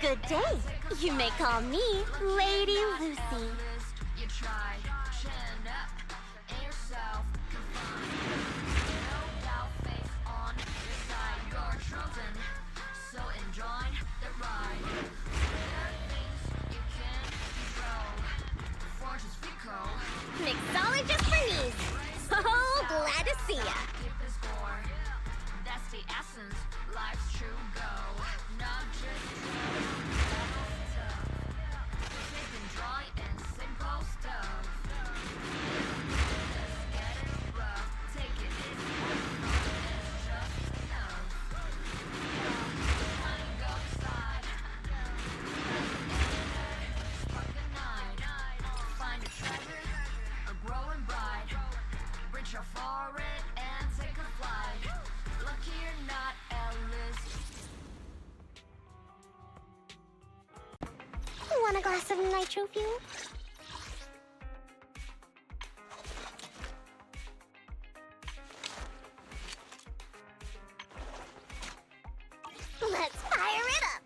Good day. You may call me Lady Lucy. You tried, chin up, and yourself confined. No doubt, face on your side, you're chosen. So enjoy the ride. There are things you can control. Fortune's fickle. Mixologist for knees. Oh, glad to see ya. Keep the score. That's the essence, life's true goal. Not just tough. Take and dry and simple stuff. Just get it rough. Take it easy. It's just enough. Honey, go inside. Spark a night. Find a treasure, a growing bright. Reach out for it and take a flight. Lucky you're not Ellis. Want a glass of nitro fuel? Let's fire it up!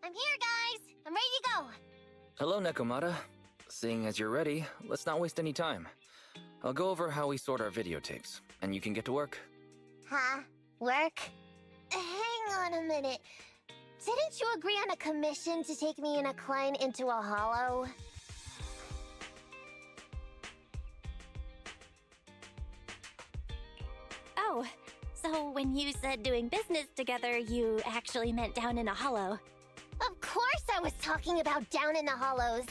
I'm here, guys! I'm ready to go! Hello, NEKOMIYA. Seeing as you're ready, let's not waste any time. I'll go over how we sort our videotapes, and you can get to work. Huh? Work? Hang on a minute. Didn't you agree on a commission to take me and a client into a hollow? Oh, so when you said doing business together, you actually meant down in a hollow. Of course I was talking about down in the hollows.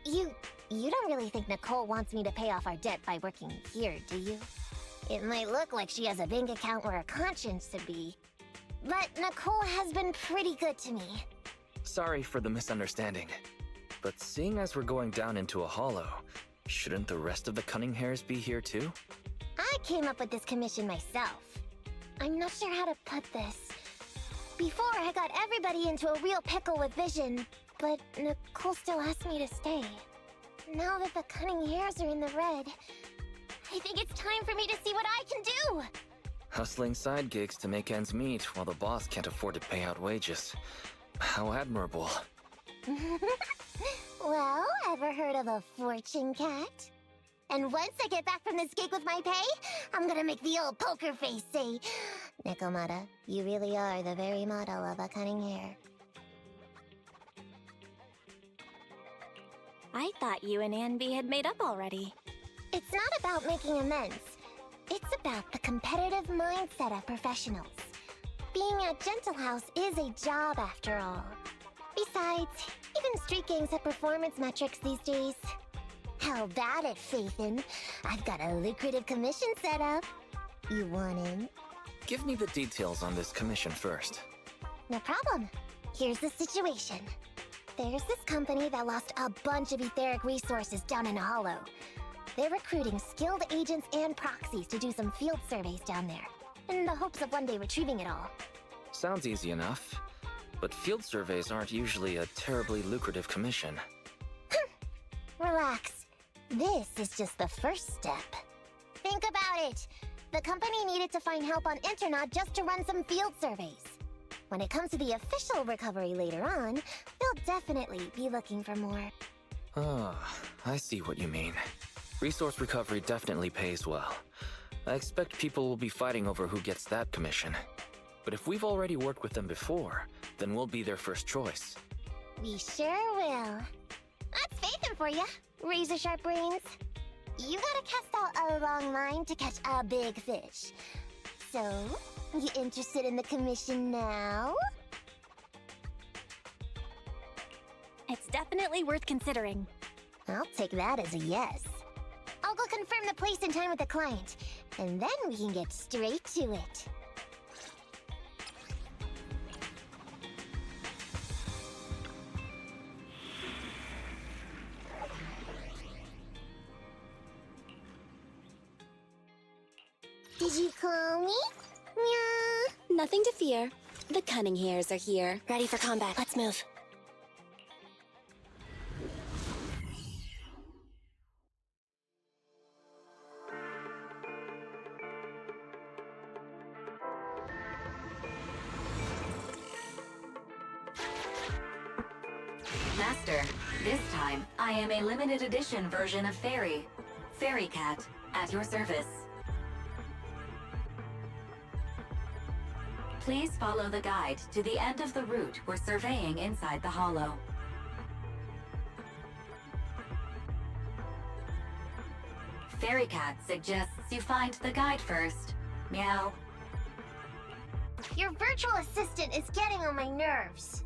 You don't really think Nicole wants me to pay off our debt by working here, do you? It might look like she has a bank account where a conscience should be. But Nicole has been pretty good to me. Sorry for the misunderstanding. But seeing as we're going down into a hollow, shouldn't the rest of the cunning hairs be here too? I came up with this commission myself. I'm not sure how to put this. Before, I got everybody into a real pickle with Vision, but Nicole still asked me to stay. Now that the cunning hairs are in the red, I think it's time for me to see what I can do! Hustling side gigs to make ends meet while the boss can't afford to pay out wages. How admirable. Well, ever heard of a fortune cat? And once I get back from this gig with my pay, I'm gonna make the old poker face say, "NEKOMIYA, you really are the very model of a cunning hair." I thought you and Anby had made up already. It's not about making amends. It's about the competitive mindset of professionals. Being at Gentle House is a job after all. Besides, even street gangs have performance metrics these days. How about it, Faithin? I've got a lucrative commission set up. You want in? Give me the details on this commission first. No problem. Here's the situation. There's this company that lost a bunch of etheric resources down in a hollow. They're recruiting skilled agents and proxies to do some field surveys down there, in the hopes of one day retrieving it all. Sounds easy enough. But field surveys aren't usually a terribly lucrative commission. Relax. This is just the first step. Think about it. The company needed to find help on Internaut just to run some field surveys. When it comes to the official recovery later on, they'll definitely be looking for more. Ah, I see what you mean. Resource recovery definitely pays well. I expect people will be fighting over who gets that commission. But if we've already worked with them before, then we'll be their first choice. We sure will. That's Faithin for ya, razor-sharp brains. You gotta cast out a long line to catch a big fish. So, you interested in the commission now? It's definitely worth considering. I'll take that as a yes. I'll go confirm the place and time with the client, and then we can get straight to it. Did you call me? Meow. Nothing to fear. The cunning hairs are here. Ready for combat. Let's move. Master, this time, I am a limited edition version of Fairy. Fairy Cat, at your service. Please follow the guide to the end of the route we're surveying inside the hollow. Fairy Cat suggests you find the guide first. Meow. Your virtual assistant is getting on my nerves.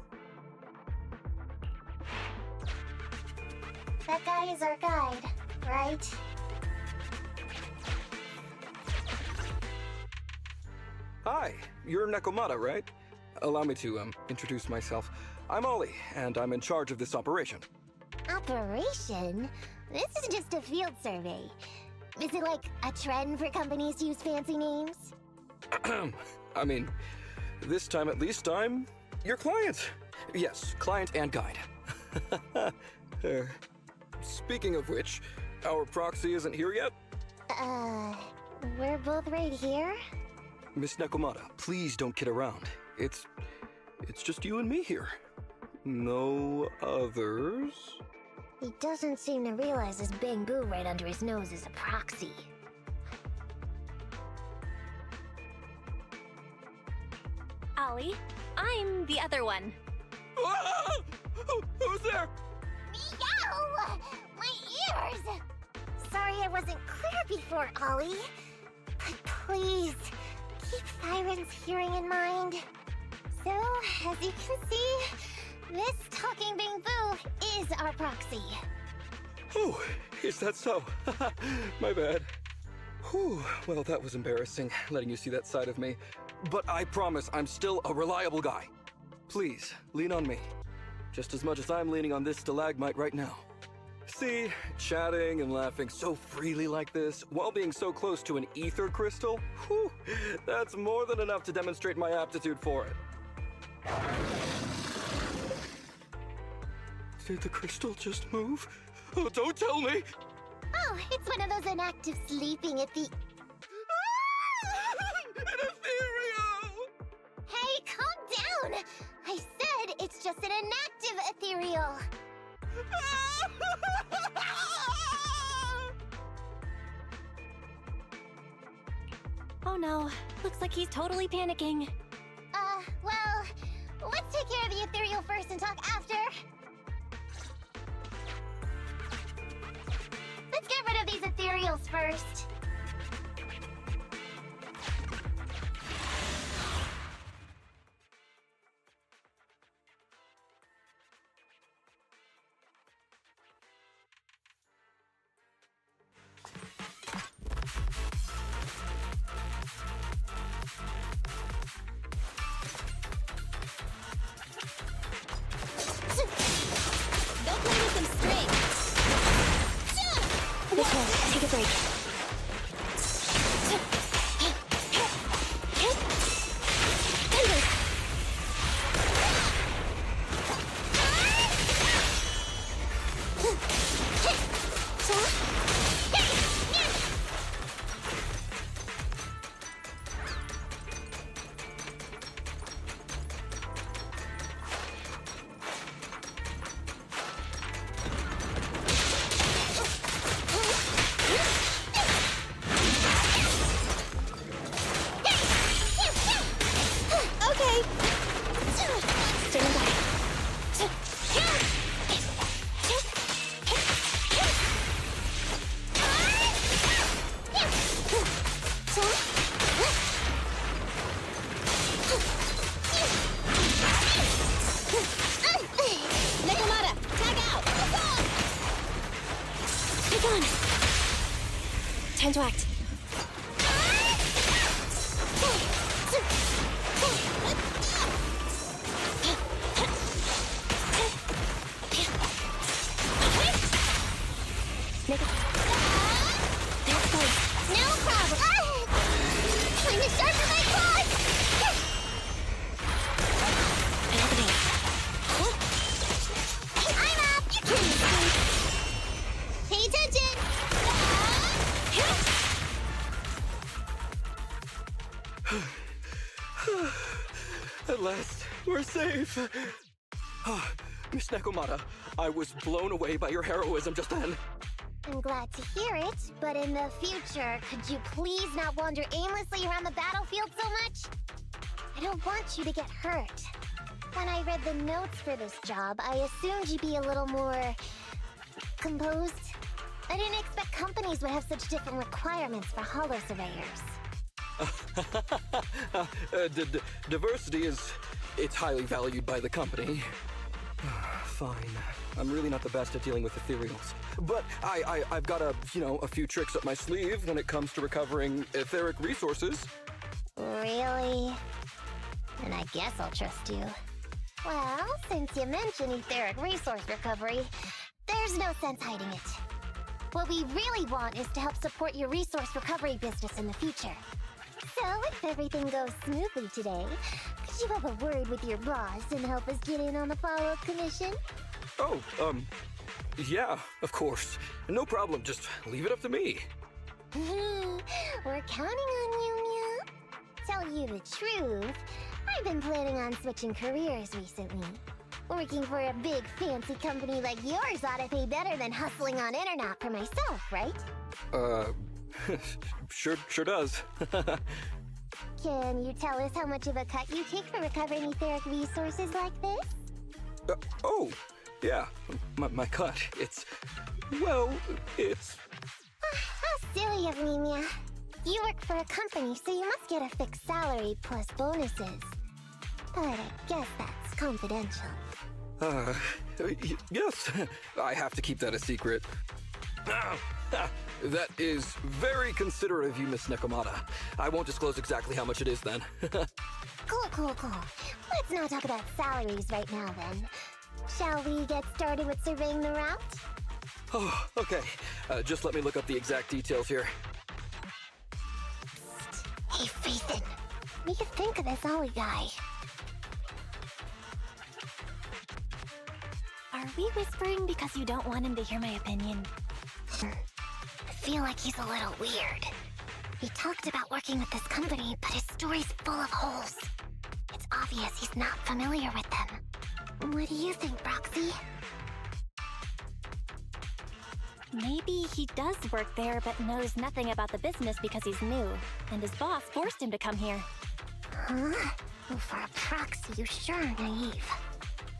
That guy is our guide, right? Hi, you're NEKOMIYA, right? Allow me to, introduce myself. I'm Ollie, and I'm in charge of this operation. Operation? This is just a field survey. Is it like a trend for companies to use fancy names? I mean, this time at least I'm your client. Yes, client and guide. Speaking of which, our proxy isn't here yet? We're both right here? Miss NEKOMIYA, please don't kid around. It's just you and me here. No others? He doesn't seem to realize this bamboo right under his nose is a proxy. Ollie, I'm the other one. Ah! Who's there? Meow! My ears! Sorry I wasn't clear before, Ollie. But please, keep Siren's hearing in mind. So, as you can see, this talking bamboo is our proxy. Oh, is that so? My bad. Whew, well, that was embarrassing, letting you see that side of me. But I promise I'm still a reliable guy. Please, lean on me. Just as much as I'm leaning on this stalagmite right now. See, chatting and laughing so freely like this, while being so close to an ether crystal, whew, that's more than enough to demonstrate my aptitude for it. Did the crystal just move? Oh, don't tell me! Oh, it's one of those inactive sleeping at the... An ethereal! Hey, calm down! I said it's just an inactive ethereal. Oh no, looks like he's totally panicking. Well, let's take care of the ethereal first and talk after. Let's get rid of these ethereals first. Don't play with them strings. Nicole, take a break. Stand by. Nekomata, tag out! Take on! Time to act. No problem. Time to sharpen my claws. I'm up. You can't escape. Pay attention. At last, we're safe. Ah, Miss Nekomata, I was blown away by your heroism just then. I'm glad to hear it, but in the future, could you please not wander aimlessly around the battlefield so much? I don't want you to get hurt. When I read the notes for this job, I assumed you'd be a little more composed. I didn't expect companies would have such different requirements for holo surveyors. Diversity it's highly valued by the company. Fine. I'm really not the best at dealing with ethereals. But I've got a few tricks up my sleeve when it comes to recovering etheric resources. Really? Then I guess I'll trust you. Well, since you mentioned etheric resource recovery, there's no sense hiding it. What we really want is to help support your resource recovery business in the future. So, if everything goes smoothly today, could you have a word with your boss and help us get in on the follow-up commission? Oh, yeah, of course. No problem, just leave it up to me. We're counting on you, Mia. Tell you the truth, I've been planning on switching careers recently. Working for a big fancy company like yours ought to pay better than hustling on internet for myself, right? Sure does. Can you tell us how much of a cut you take for recovering etheric resources like this? Oh, yeah, my cut. It's... How silly of me, Mia. You work for a company, so you must get a fixed salary plus bonuses. But I guess that's confidential. Yes, I have to keep that a secret. That is very considerate of you, Miss Nekomata. I won't disclose exactly how much it is then. Cool. Let's not talk about salaries right now, then. Shall we get started with surveying the route? Oh, okay. Just let me look up the exact details here. Hey, Ethan. What do you think of this Ollie guy? Are we whispering because you don't want him to hear my opinion? I feel like he's a little weird. He talked about working with this company, but his story's full of holes. It's obvious he's not familiar with them. What do you think, Roxy? Maybe he does work there but knows nothing about the business because he's new, and his boss forced him to come here. Huh? Well, for a proxy, you sure are naive.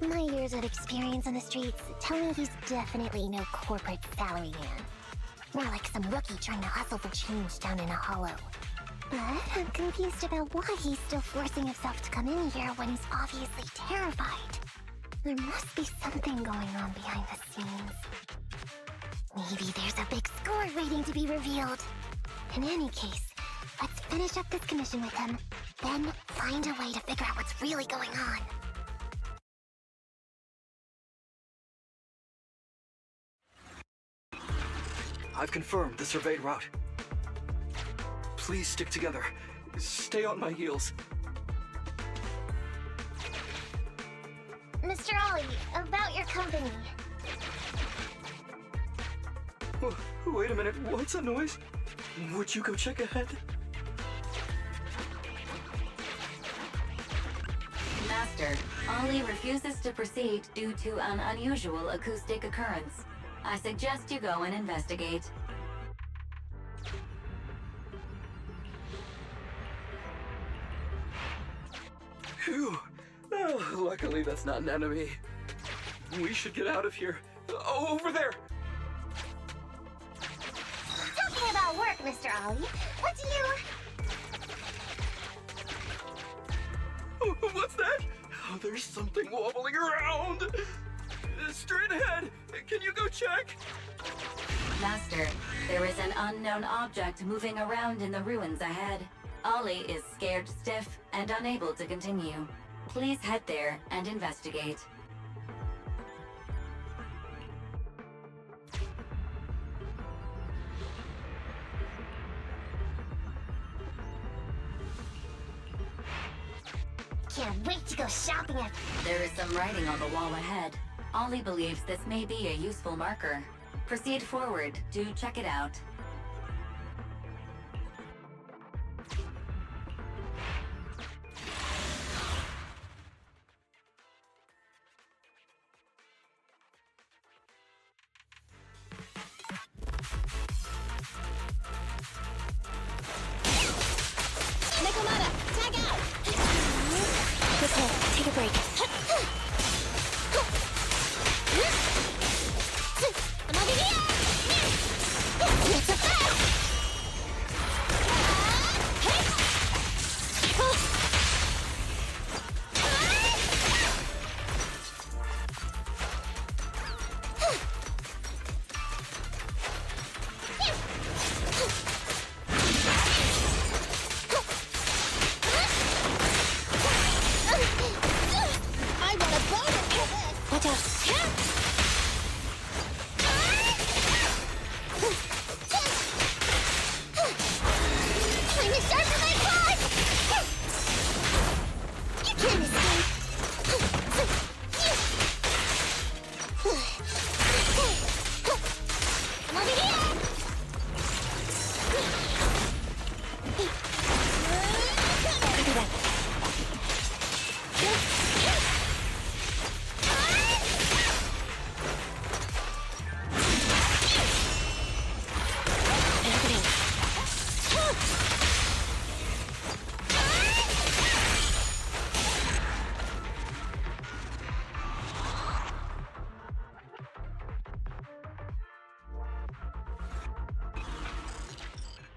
My years of experience on the streets tell me he's definitely no corporate salary man. More like some rookie trying to hustle for change down in a hollow. But I'm confused about why he's still forcing himself to come in here when he's obviously terrified. There must be something going on behind the scenes. Maybe there's a big score waiting to be revealed. In any case, let's finish up this commission with him, then find a way to figure out what's really going on. I've confirmed the surveyed route. Please stick together. Stay on my heels. Mr. Ollie, about your company. Wait a minute, what's that noise? Would you go check ahead? Master, Ollie refuses to proceed due to an unusual acoustic occurrence. I suggest you go and investigate. Phew, Oh, luckily, that's not an enemy. We should get out of here. Oh, over there! Talking about work, Mr. Ollie, what do you... Oh, what's that? Oh, there's something wobbling around! Straight ahead! Can you go check? Master, there is an unknown object moving around in the ruins ahead. Ollie is scared stiff and unable to continue. Please head there and investigate. Can't wait to go shopping at... There is some writing on the wall ahead. Ollie believes this may be a useful marker. Proceed forward to check it out. NEKOMIYA, tag out! Okay, take a break. I'm over here! It's a fail! I want a bonus for this! Watch out! Trying to sharpen my claws! You can't escape! I'm over here! Copy that. Happening.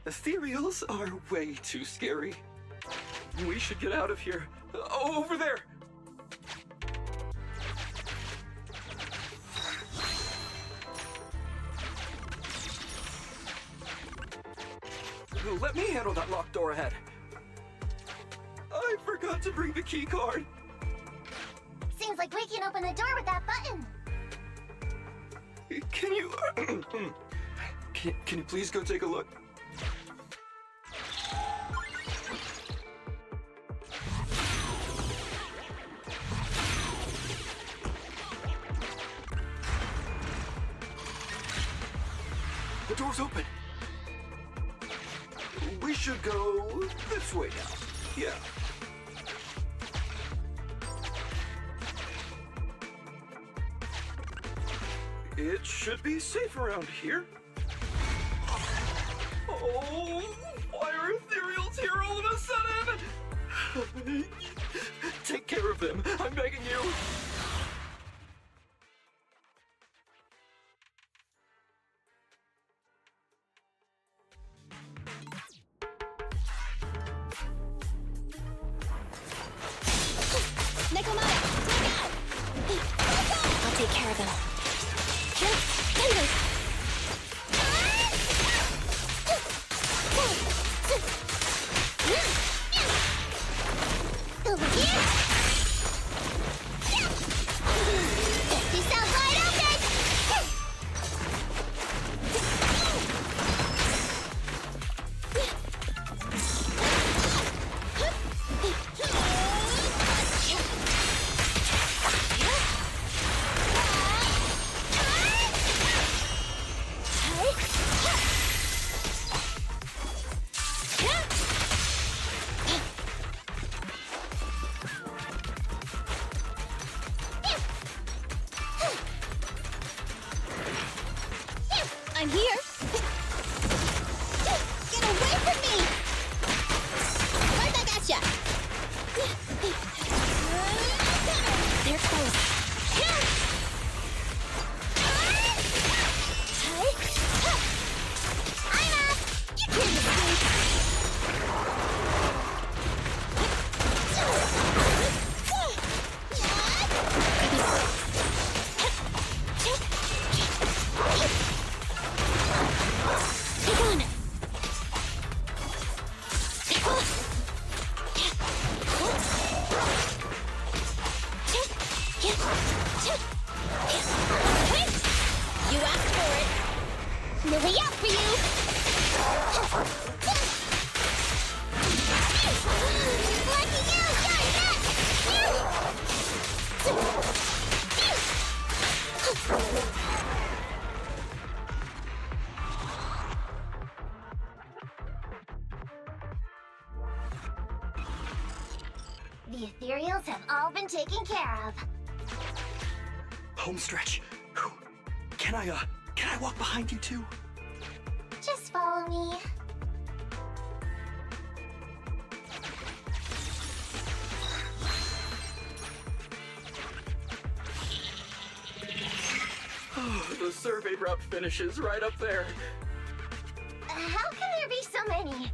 Ethereals are way too scary. We should get out of here. Oh, over there! Let me handle that locked door ahead. I forgot to bring the key card. Seems like we can open the door with that button. Can you... can you please go take a look? The door's open. We should go this way now. Yeah. It should be safe around here. Oh, why are ethereals here all of a sudden? Take care of them. I'm begging you. NEKOMIYA, tag out! I'll take care of them. Over here! These sound wide open! I'm here! Get away from me! Right back at ya! There it goes. I'm up! You can't escape! Take on. You asked for it. No way out for you! Lucky you! The ethereals have all been taken care of. Home stretch. Whew. Can I walk behind you too? Just follow me. The survey route finishes right up there. How can there be so many?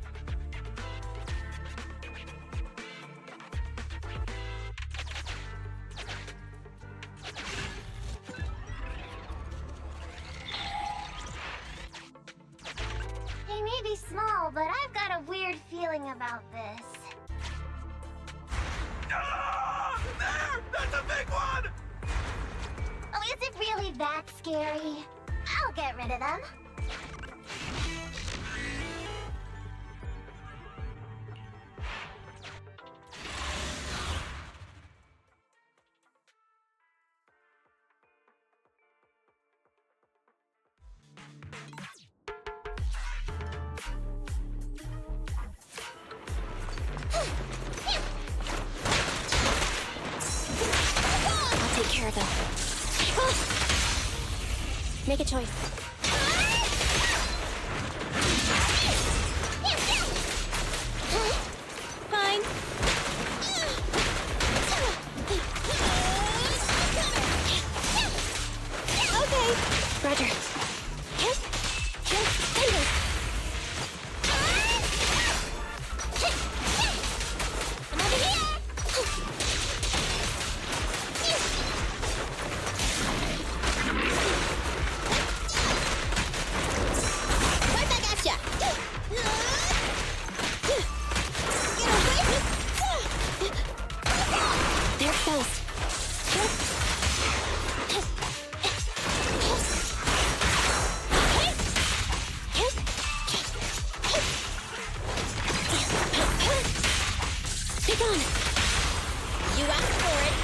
They may be small, but I've got a weird feeling about this. Ah! There! That's a big one! Oh, is it really that scary? I'll get rid of them. I'll take care of them. Make a choice. Fine. Okay. Roger. I'm over here! Right back at ya. There it goes. Take on. You asked for it.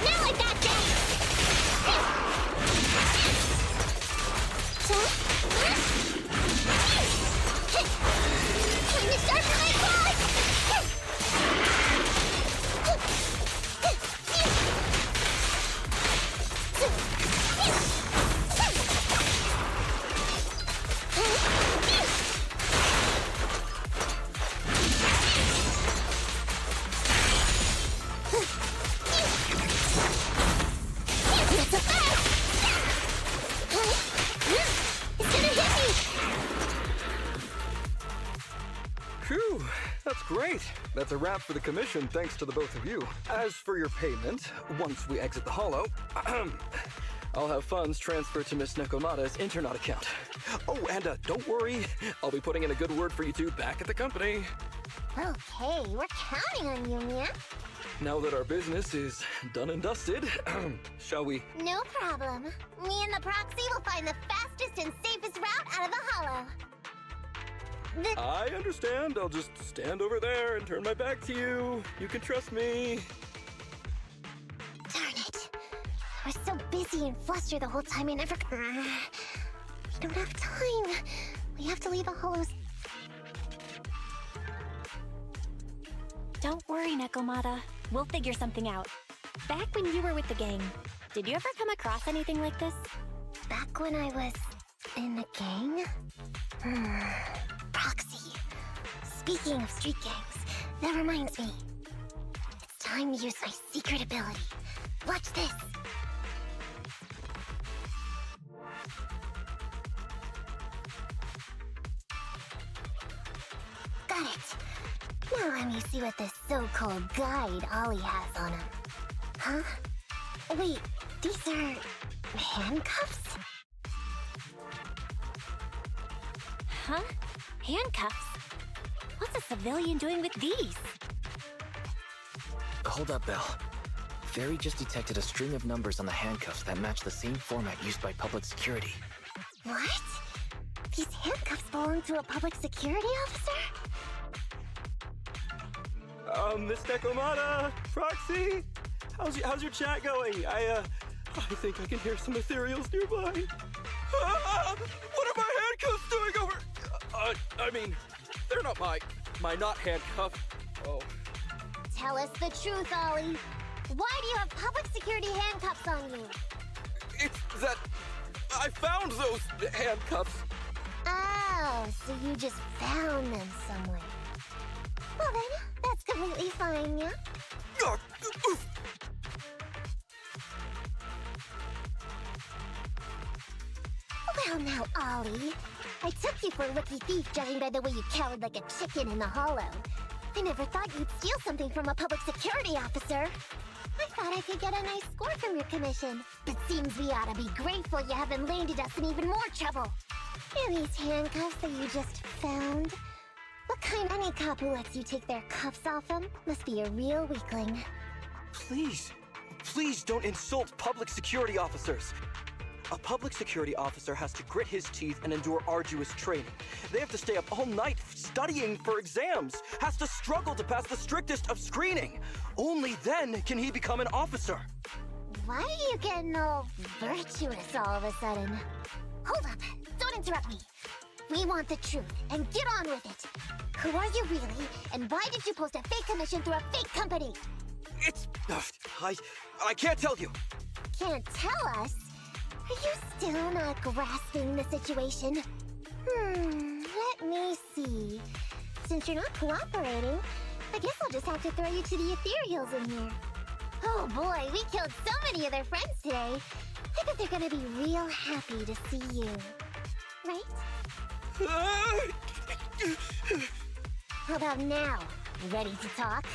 Now I got that! Time to start my claws! It's a fire! It's gonna hit me! Phew, that's great. That's a wrap for the commission, thanks to the both of you. As for your payment, once we exit the hollow, I'll have funds transferred to Miss Nekomata's Internet account. Oh, and don't worry, I'll be putting in a good word for you two back at the company. Okay, we're counting on you, Mia. Now that our business is done and dusted, shall we? No problem. Me and the proxy will find the fastest and safest route out of the hollow. I understand. I'll just stand over there and turn my back to you. You can trust me. Darn it. I was so busy and flustered the whole time I never... We don't have time. We have to leave the hollows. Don't worry, Nekomata. We'll figure something out. Back when you were with the gang, did you ever come across anything like this? Back when I was in the gang? Proxy. Speaking of street gangs, that reminds me. It's time to use my secret ability. Watch this. Got it. Now let me see what this so-called guide Ollie has on him. Huh? Wait, these are handcuffs? Huh? Handcuffs? What's a civilian doing with these? Hold up, Belle. Fairy just detected a string of numbers on the handcuffs that match the same format used by public security. What? These handcuffs belong to a public security officer? Miss NEKOMIYA, Proxy, how's your chat going? I think I can hear some ethereals nearby. Ah, what are my handcuffs doing over? I mean, they're not my not handcuffs. Oh. Tell us the truth, Ollie. Why do you have public security handcuffs on you? It's that I found those handcuffs. Oh, so you just found them somewhere. Well then, that's completely fine, yeah? Ugh, oof. Well now, Ollie. I took you for a rookie thief judging by the way you cowered like a chicken in the hollow. I never thought you'd steal something from a public security officer. I thought I could get a nice score from your commission. But seems we ought to be grateful you haven't landed us in even more trouble. And these handcuffs that you just found? What kind? Any cop who lets you take their cuffs off them must be a real weakling. Please don't insult public security officers. A public security officer has to grit his teeth and endure arduous training. They have to stay up all night studying for exams, has to struggle to pass the strictest of screening. Only then can he become an officer. Why are you getting all virtuous all of a sudden? Hold up, don't interrupt me. We want the truth, and get on with it. Who are you really, and why did you post a fake commission through a fake company? It's... I can't tell you. Can't tell us? Are you still not grasping the situation? Let me see. Since you're not cooperating, I guess I'll just have to throw you to the ethereals in here. Oh boy, we killed so many of their friends today. I bet they're gonna be real happy to see you. Right? How about now? Ready to talk?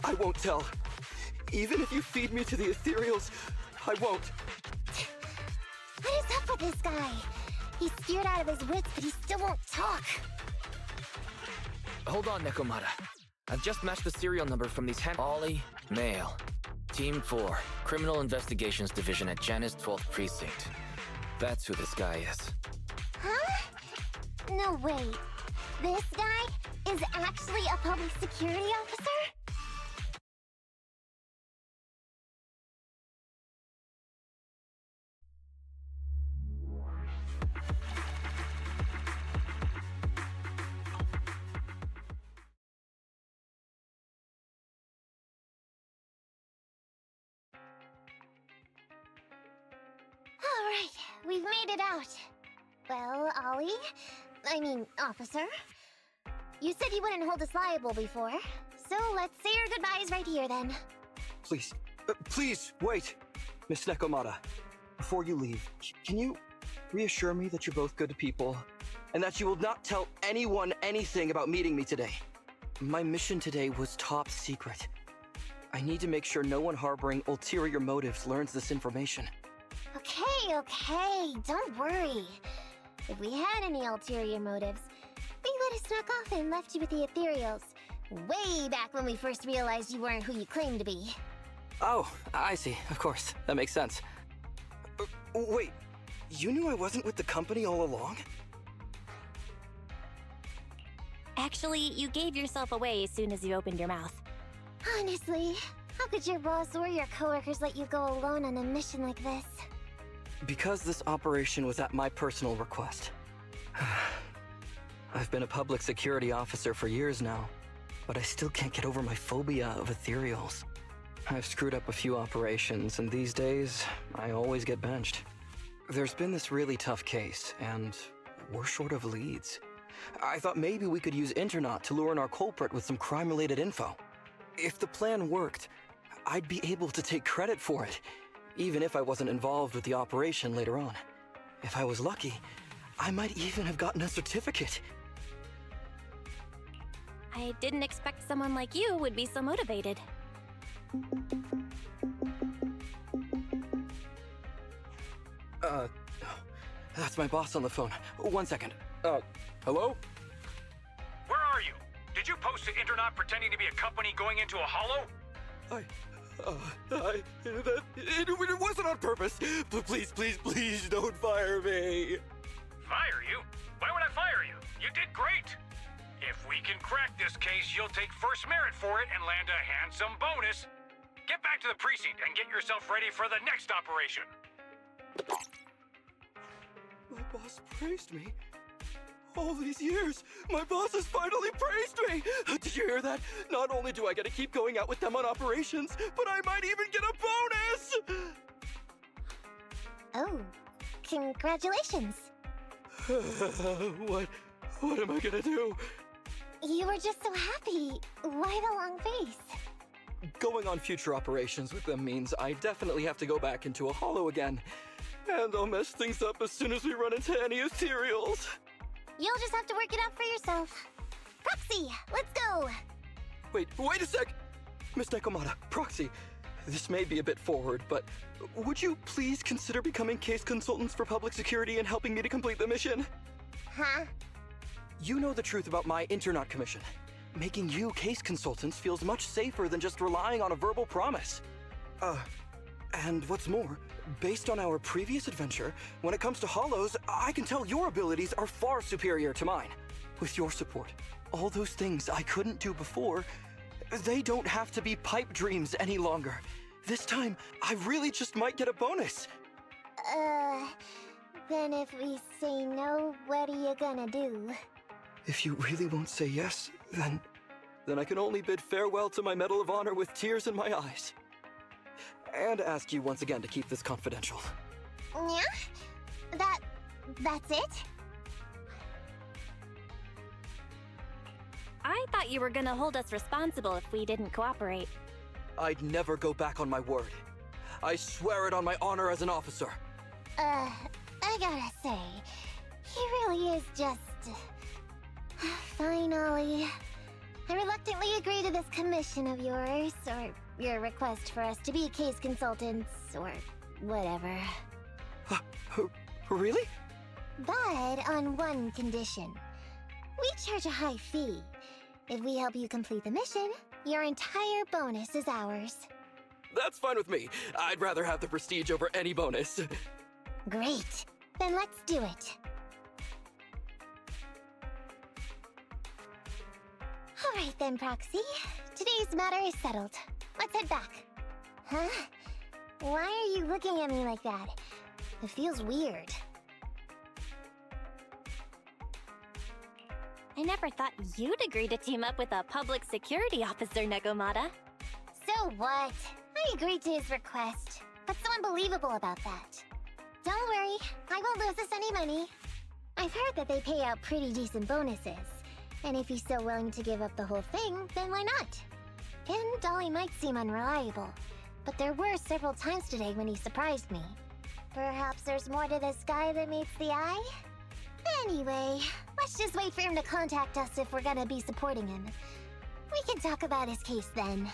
I won't tell. Even if you feed me to the ethereals, I won't. What is up with this guy? He's scared out of his wits, but he still won't talk. Hold on, NEKOMIYA. I've just matched the serial number from these Ollie, male. Team 4, Criminal Investigations Division at Janus 12th Precinct. That's who this guy is. Huh? No, wait. This guy is actually a public security officer? Alright, we've made it out. Well, officer. You said you wouldn't hold us liable before, so let's say our goodbyes right here then. Please, wait. Miss NEKOMIYA, before you leave, can you reassure me that you're both good people, and that you will not tell anyone anything about meeting me today? My mission today was top secret. I need to make sure no one harboring ulterior motives learns this information. Okay, don't worry. If we had any ulterior motives, we would have snuck off and left you with the ethereals. Way back when we first realized you weren't who you claimed to be. Oh, I see. Of course. That makes sense. Wait, you knew I wasn't with the company all along? Actually, you gave yourself away as soon as you opened your mouth. Honestly, how could your boss or your coworkers let you go alone on a mission like this? Because this operation was at my personal request. I've been a public security officer for years now, but I still can't get over my phobia of ethereals. I've screwed up a few operations, and these days, I always get benched. There's been this really tough case, and we're short of leads. I thought maybe we could use Internaut to lure in our culprit with some crime-related info. if the plan worked, I'd be able to take credit for it, even if I wasn't involved with the operation later on. If I was lucky, I might even have gotten a certificate. I didn't expect someone like you would be so motivated. That's my boss on the phone. 1 second. Hello? Where are you? Did you post to Internet pretending to be a company going into a hollow? It wasn't on purpose. But please, please, please don't fire me. Fire you? Why would I fire you? You did great. If we can crack this case, you'll take first merit for it and land a handsome bonus. Get back to the precinct and get yourself ready for the next operation. My boss praised me. All these years, my boss has finally praised me! Did you hear that? Not only do I get to keep going out with them on operations, but I might even get a bonus! Oh, congratulations. What am I gonna do? You were just so happy. Why the long face? Going on future operations with them means I definitely have to go back into a hollow again. And I'll mess things up as soon as we run into any ethereals. You'll just have to work it out for yourself. Proxy, let's go! Wait a sec! Miss NEKOMIYA, Proxy, this may be a bit forward, but would you please consider becoming case consultants for public security and helping me to complete the mission? Huh? You know the truth about my Internet commission. Making you case consultants feels much safer than just relying on a verbal promise. And what's more, based on our previous adventure, when it comes to hollows, I can tell your abilities are far superior to mine. With your support, all those things I couldn't do before, they don't have to be pipe dreams any longer. This time, I really just might get a bonus. Then if we say no, what are you gonna do? If you really won't say yes, then I can only bid farewell to my Medal of Honor with tears in my eyes. And ask you once again to keep this confidential. Yeah? That's it? I thought you were gonna hold us responsible if we didn't cooperate. I'd never go back on my word. I swear it on my honor as an officer. I gotta say, he really is just... Fine, Ollie. I reluctantly agree to this commission of yours, or your request for us to be case consultants, or whatever. Really? But on one condition. We charge a high fee. If we help you complete the mission, your entire bonus is ours. That's fine with me. I'd rather have the prestige over any bonus. Great. Then let's do it. Alright then, Proxy. Today's matter is settled. Let's head back. Huh? Why are you looking at me like that? It feels weird. I never thought you'd agree to team up with a public security officer, NEKOMIYA. So what? I agreed to his request. What's so unbelievable about that? Don't worry, I won't lose us any money. I've heard that they pay out pretty decent bonuses. And if he's so willing to give up the whole thing, then why not? And Dolly might seem unreliable, but there were several times today when he surprised me. Perhaps there's more to this guy than meets the eye? Anyway, let's just wait for him to contact us if we're gonna be supporting him. We can talk about his case then.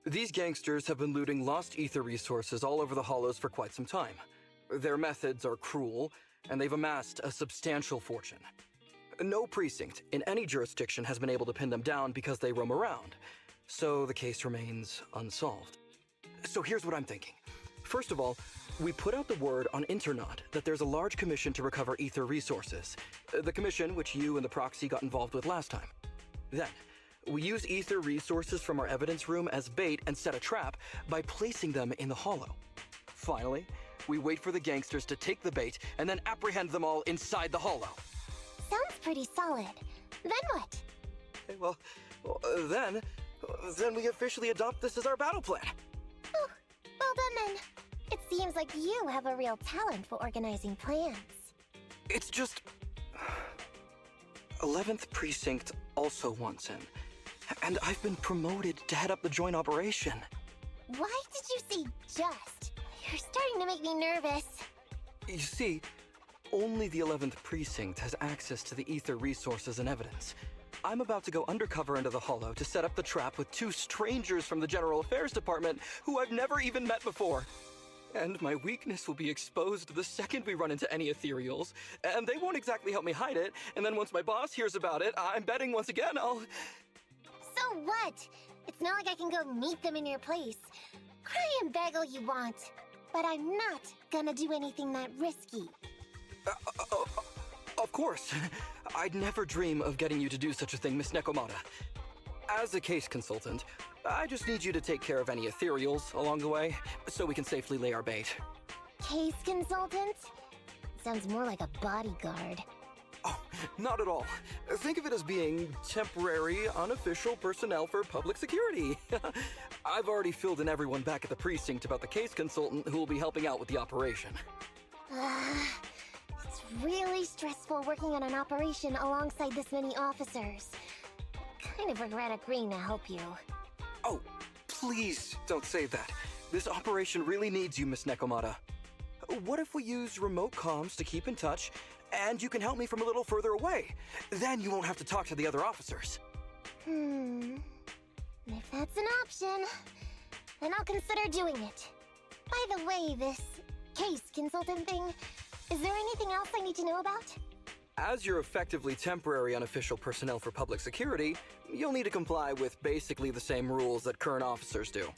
These gangsters have been looting lost ether resources all over the hollows for quite some time. Their methods are cruel, and they've amassed a substantial fortune. No precinct in any jurisdiction has been able to pin them down because they roam around, so the case remains unsolved. So here's what I'm thinking. First of all, we put out the word on Internaut that there's a large commission to recover ether resources. The commission which you and the proxy got involved with last time. Then, we use ether resources from our evidence room as bait and set a trap by placing them in the hollow. Finally, we wait for the gangsters to take the bait and then apprehend them all inside the hollow. Sounds pretty solid. Then what? Well, then we officially adopt this as our battle plan. Oh, well done then. It seems like you have a real talent for organizing plans. It's just... 11th Precinct also wants him. And I've been promoted to head up the joint operation. Why did you say just? You're starting to make me nervous. You see, only the 11th Precinct has access to the ether resources and evidence. I'm about to go undercover into the hollow to set up the trap with 2 strangers from the General Affairs Department who I've never even met before. And my weakness will be exposed the second we run into any ethereals, and they won't exactly help me hide it, and then once my boss hears about it, I'm betting once again I'll... So what? It's not like I can go meet them in your place. Cry and beg all you want. But I'm not gonna do anything that risky. Of course. I'd never dream of getting you to do such a thing, Miss NEKOMIYA. As a case consultant, I just need you to take care of any ethereals along the way, so we can safely lay our bait. Case consultant? Sounds more like a bodyguard. Oh, not at all. Think of it as being temporary, unofficial personnel for public security. I've already filled in everyone back at the precinct about the case consultant who will be helping out with the operation. It's really stressful working on an operation alongside this many officers. Kind of regret agreeing to help you. Oh, please don't say that. This operation really needs you, Miss NEKOMIYA. What if we use remote comms to keep in touch, and you can help me from a little further away? Then you won't have to talk to the other officers. If that's an option, then I'll consider doing it. By the way, this case consultant thing, is there anything else I need to know about? As you're effectively temporary unofficial personnel for public security, you'll need to comply with basically the same rules that current officers do.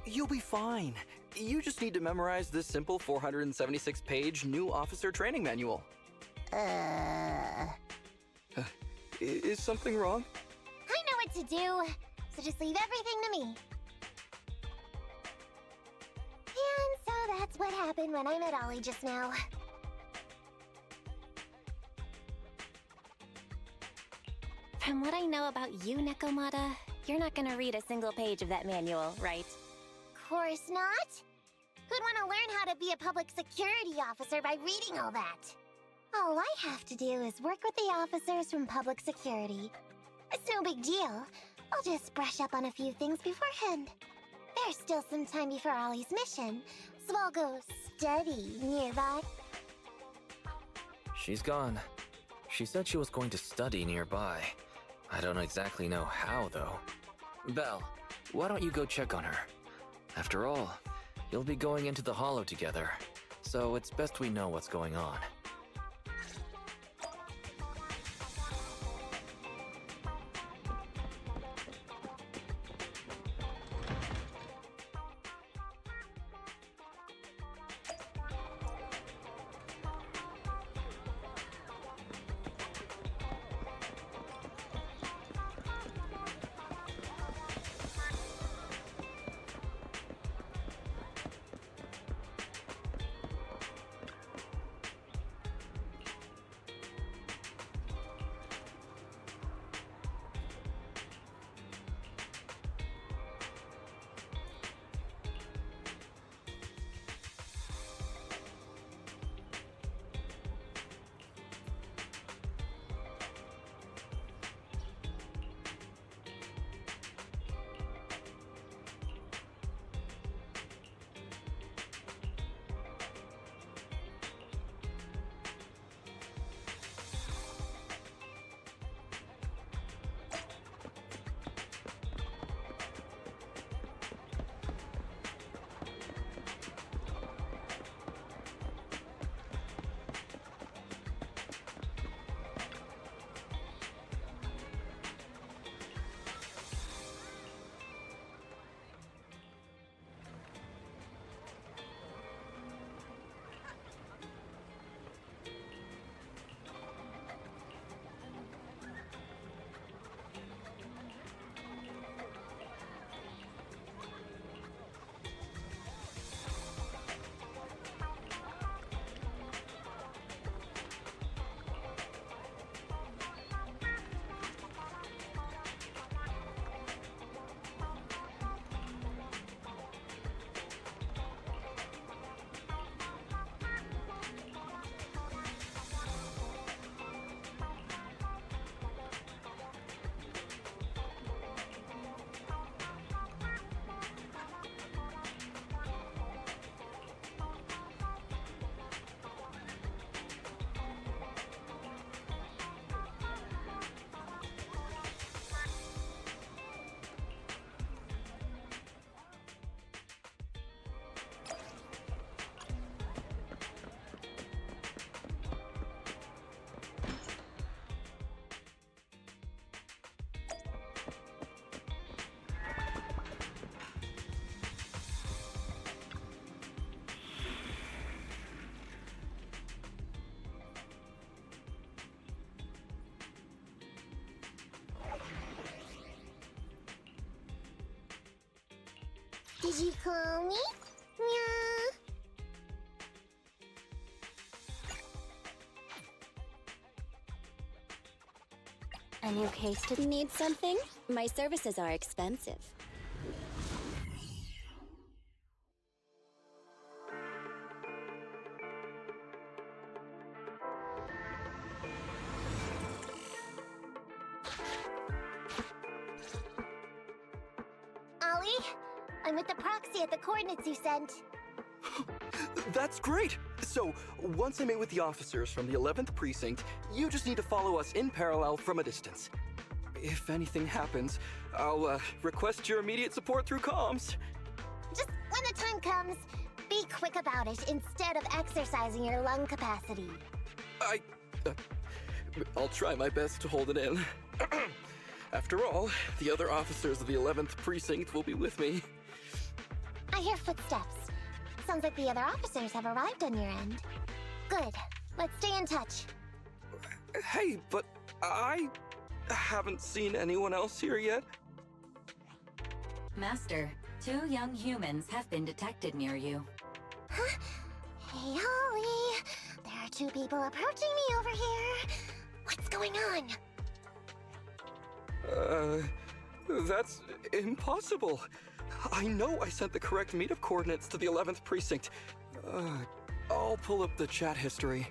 You'll be fine. You just need to memorize this simple 476-page new officer training manual. Is something wrong? I know what to do, so just leave everything to me. And so that's what happened when I met Ollie just now. From what I know about you, NEKOMIYA, you're not gonna read a single page of that manual, right? Course not. Who'd want to learn how to be a public security officer by reading all that? All I have to do is work with the officers from public security. It's no big deal. I'll just brush up on a few things beforehand. There's still some time before Ollie's mission, so I'll go study nearby. She's gone. She said she was going to study nearby. I don't exactly know how, though. Belle, why don't you go check on her? After all, you'll be going into the hollow together, so it's best we know what's going on. Did you call me? Yeah. A new case to need something? My services are expensive. Ollie, I'm with the proxy at the coordinates you sent. That's great! So, once I meet with the officers from the 11th Precinct, you just need to follow us in parallel from a distance. If anything happens, I'll request your immediate support through comms. Just when the time comes, be quick about it instead of exercising your lung capacity. I'll try my best to hold it in. After all, the other officers of the 11th Precinct will be with me. I hear footsteps. Sounds like the other officers have arrived on your end. Good. Let's stay in touch. Hey, but I haven't seen anyone else here yet. Master, 2 young humans have been detected near you. Huh? Hey, Ollie. There are 2 people approaching me over here. What's going on? That's impossible. I know I sent the correct meetup coordinates to the 11th Precinct. I'll pull up the chat history.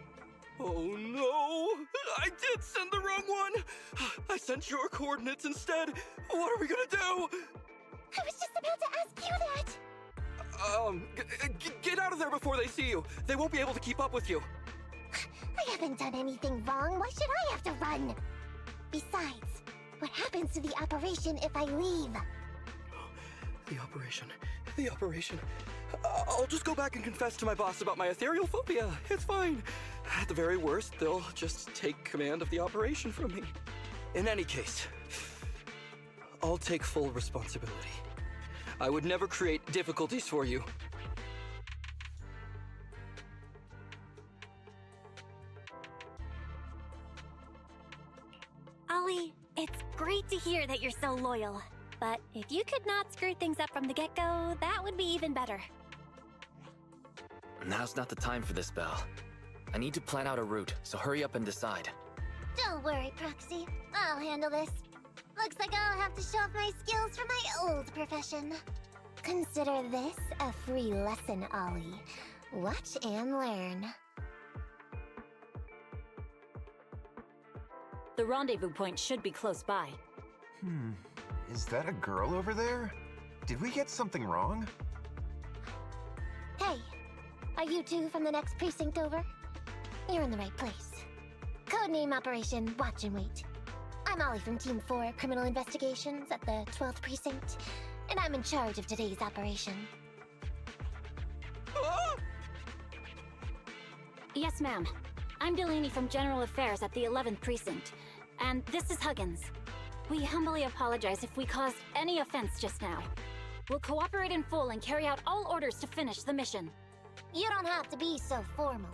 Oh no! I did send the wrong one! I sent your coordinates instead! What are we gonna do? I was just about to ask you that! Get out of there before they see you! They won't be able to keep up with you! I haven't done anything wrong. Why should I have to run? Besides, what happens to the operation if I leave? The operation. I'll just go back and confess to my boss about my ethereal phobia. It's fine. At the very worst, they'll just take command of the operation from me. In any case, I'll take full responsibility. I would never create difficulties for you. Ollie, it's great to hear that you're so loyal. But if you could not screw things up from the get-go, that would be even better. Now's not the time for this, Belle. I need to plan out a route, so hurry up and decide. Don't worry, Proxy. I'll handle this. Looks like I'll have to show off my skills from my old profession. Consider this a free lesson, Ollie. Watch and learn. The rendezvous point should be close by. Is that a girl over there? Did we get something wrong? Hey, are you 2 from the next precinct over? You're in the right place. Codename Operation Watch and Wait. I'm Ollie from Team 4 Criminal Investigations at the 12th Precinct, and I'm in charge of today's operation. Yes, ma'am. I'm Delaney from General Affairs at the 11th Precinct, and this is Huggins. We humbly apologize if we caused any offense just now. We'll cooperate in full and carry out all orders to finish the mission. You don't have to be so formal.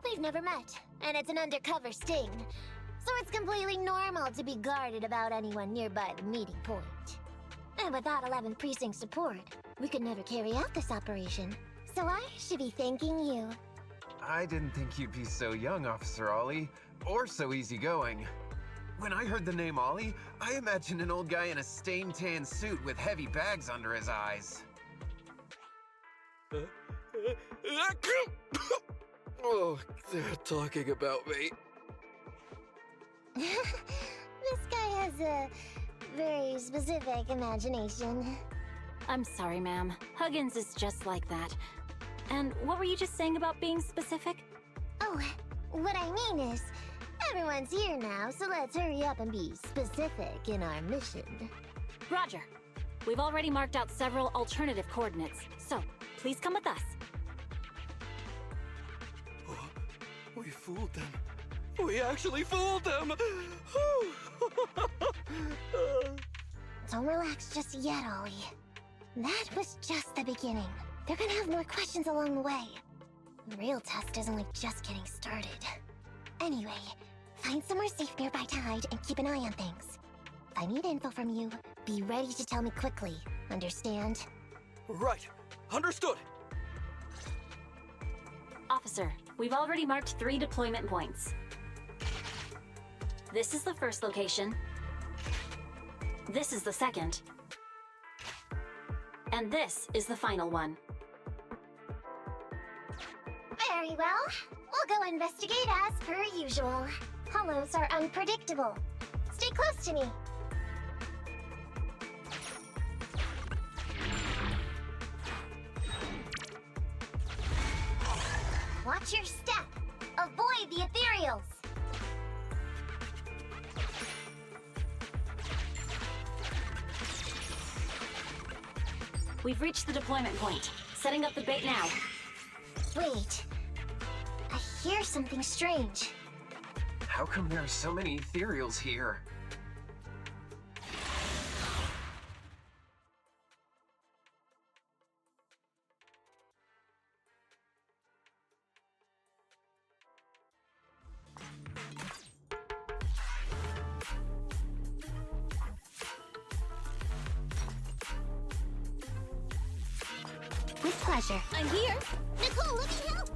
We've never met, and it's an undercover sting. So it's completely normal to be guarded about anyone nearby the meeting point. And without 11th Precinct support, we could never carry out this operation. So I should be thanking you. I didn't think you'd be so young, Officer Ollie, or so easygoing. When I heard the name Ollie, I imagined an old guy in a stained tan suit with heavy bags under his eyes. Oh, they're talking about me. This guy has a very specific imagination. I'm sorry, ma'am. Huggins is just like that. And what were you just saying about being specific? Oh, what I mean is, everyone's here now, so let's hurry up and be specific in our mission. Roger. We've already marked out several alternative coordinates, so please come with us. Oh, we fooled them. We actually fooled them! Don't relax just yet, Ollie. That was just the beginning. They're gonna have more questions along the way. The real test is only just getting started. Anyway, find somewhere safe nearby to hide and keep an eye on things. If I need info from you, be ready to tell me quickly. Understand? Right. Understood. Officer, we've already marked 3 deployment points. This is the first location. This is the second. And this is the final one. Very well. We'll go investigate as per usual. Hollows are unpredictable. Stay close to me. Watch your step. Avoid the ethereals. We've reached the deployment point. Setting up the bait now. Wait. I hear something strange. How come there are so many ethereals here? With pleasure. I'm here. Nicole, let me help!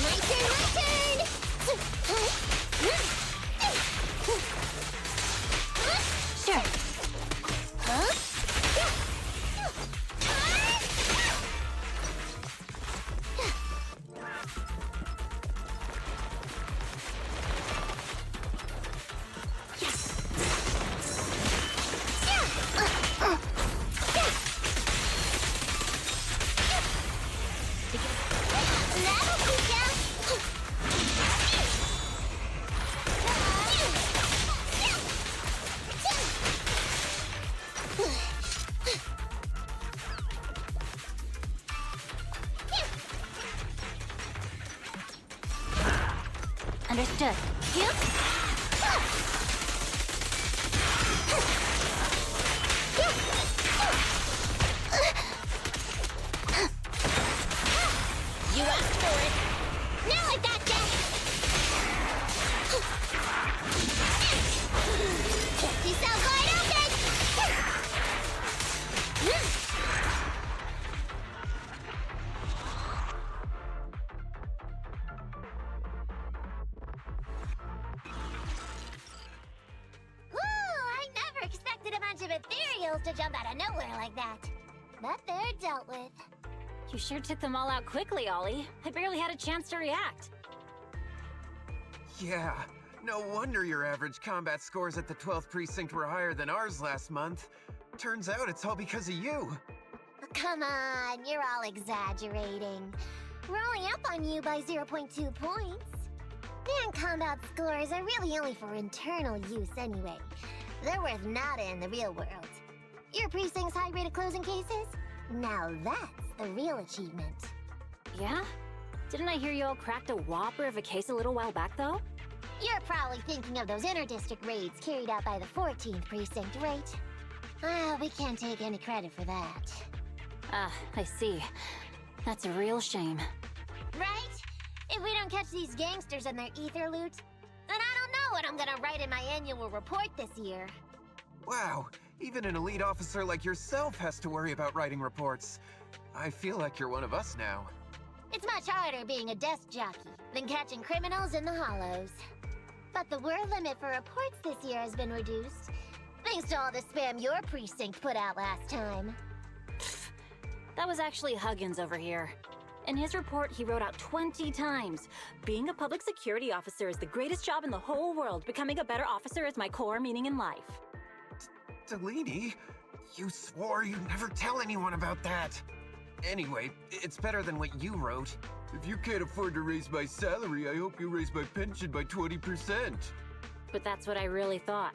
My turn, my turn! Sure. Huh? That'll teach ya! Understood. You asked for it. Now I gotcha! Get yourself wide open! Ooh, I never expected a bunch of ethereals to jump out of nowhere like that. But they're dealt with. You sure took them all out quickly, Ollie. I barely had a chance to react. Yeah, no wonder your average combat scores at the 12th precinct were higher than ours last month. Turns out it's all because of you. Come on, you're all exaggerating. We're only up on you by 0.2 points. And combat scores are really only for internal use anyway. They're worth nada in the real world. Your precinct's high rate of closing cases? Now that's the real achievement. Yeah? Didn't I hear you all cracked a whopper of a case a little while back, though? You're probably thinking of those inter-district raids carried out by the 14th precinct, right? Ah, we can't take any credit for that. Ah, I see. That's a real shame. Right? If we don't catch these gangsters and their ether loot, then I don't know what I'm gonna write in my annual report this year. Wow, even an elite officer like yourself has to worry about writing reports. I feel like you're one of us now. It's much harder being a desk jockey than catching criminals in the hollows. But the word limit for reports this year has been reduced, thanks to all the spam your precinct put out last time. That was actually Huggins over here. In his report, he wrote out 20 times. Being a public security officer is the greatest job in the whole world. Becoming a better officer is my core meaning in life. Delaney, you swore you'd never tell anyone about that. Anyway, it's better than what you wrote. If you can't afford to raise my salary, I hope you raise my pension by 20%. But that's what I really thought.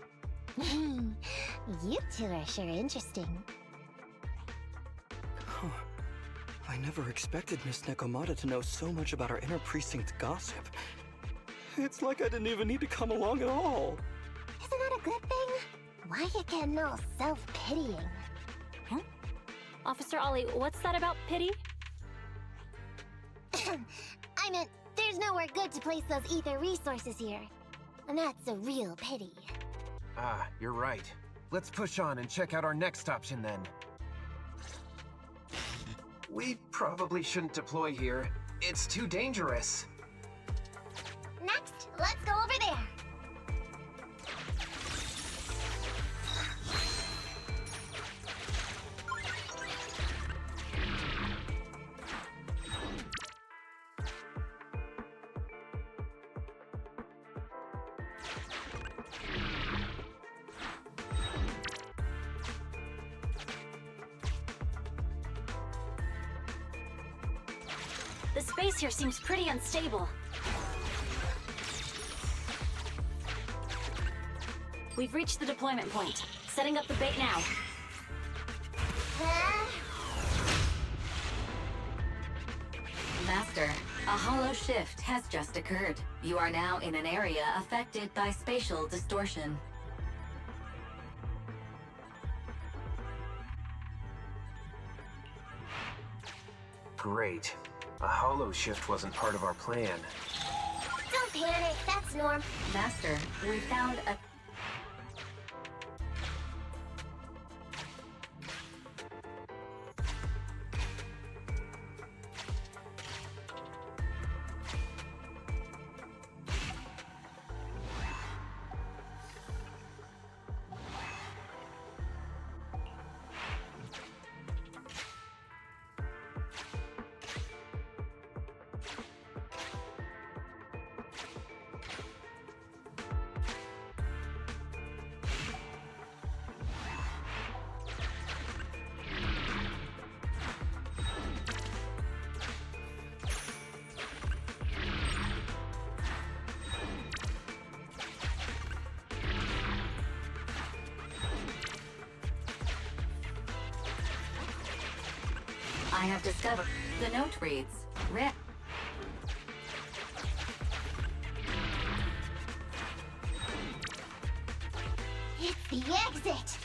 You two are sure interesting. Huh. I never expected Miss Nekomata to know so much about our inner precinct gossip. It's like I didn't even need to come along at all. Isn't that a good thing? Why you getting all self-pitying? Huh? Officer Ollie, what's that about pity? I meant, there's nowhere good to place those ether resources here. and that's a real pity. Ah, you're right. Let's push on and check out our next option then. We probably shouldn't deploy here. It's too dangerous. Next, let's go over there. The space here seems pretty unstable. We've reached the deployment point. Setting up the bait now. Master, a hollow shift has just occurred. You are now in an area affected by spatial distortion. Great. A hollow shift wasn't part of our plan. Don't panic, that's normal. Master, we found a... I have discovered. The note reads, Red. It's the exit!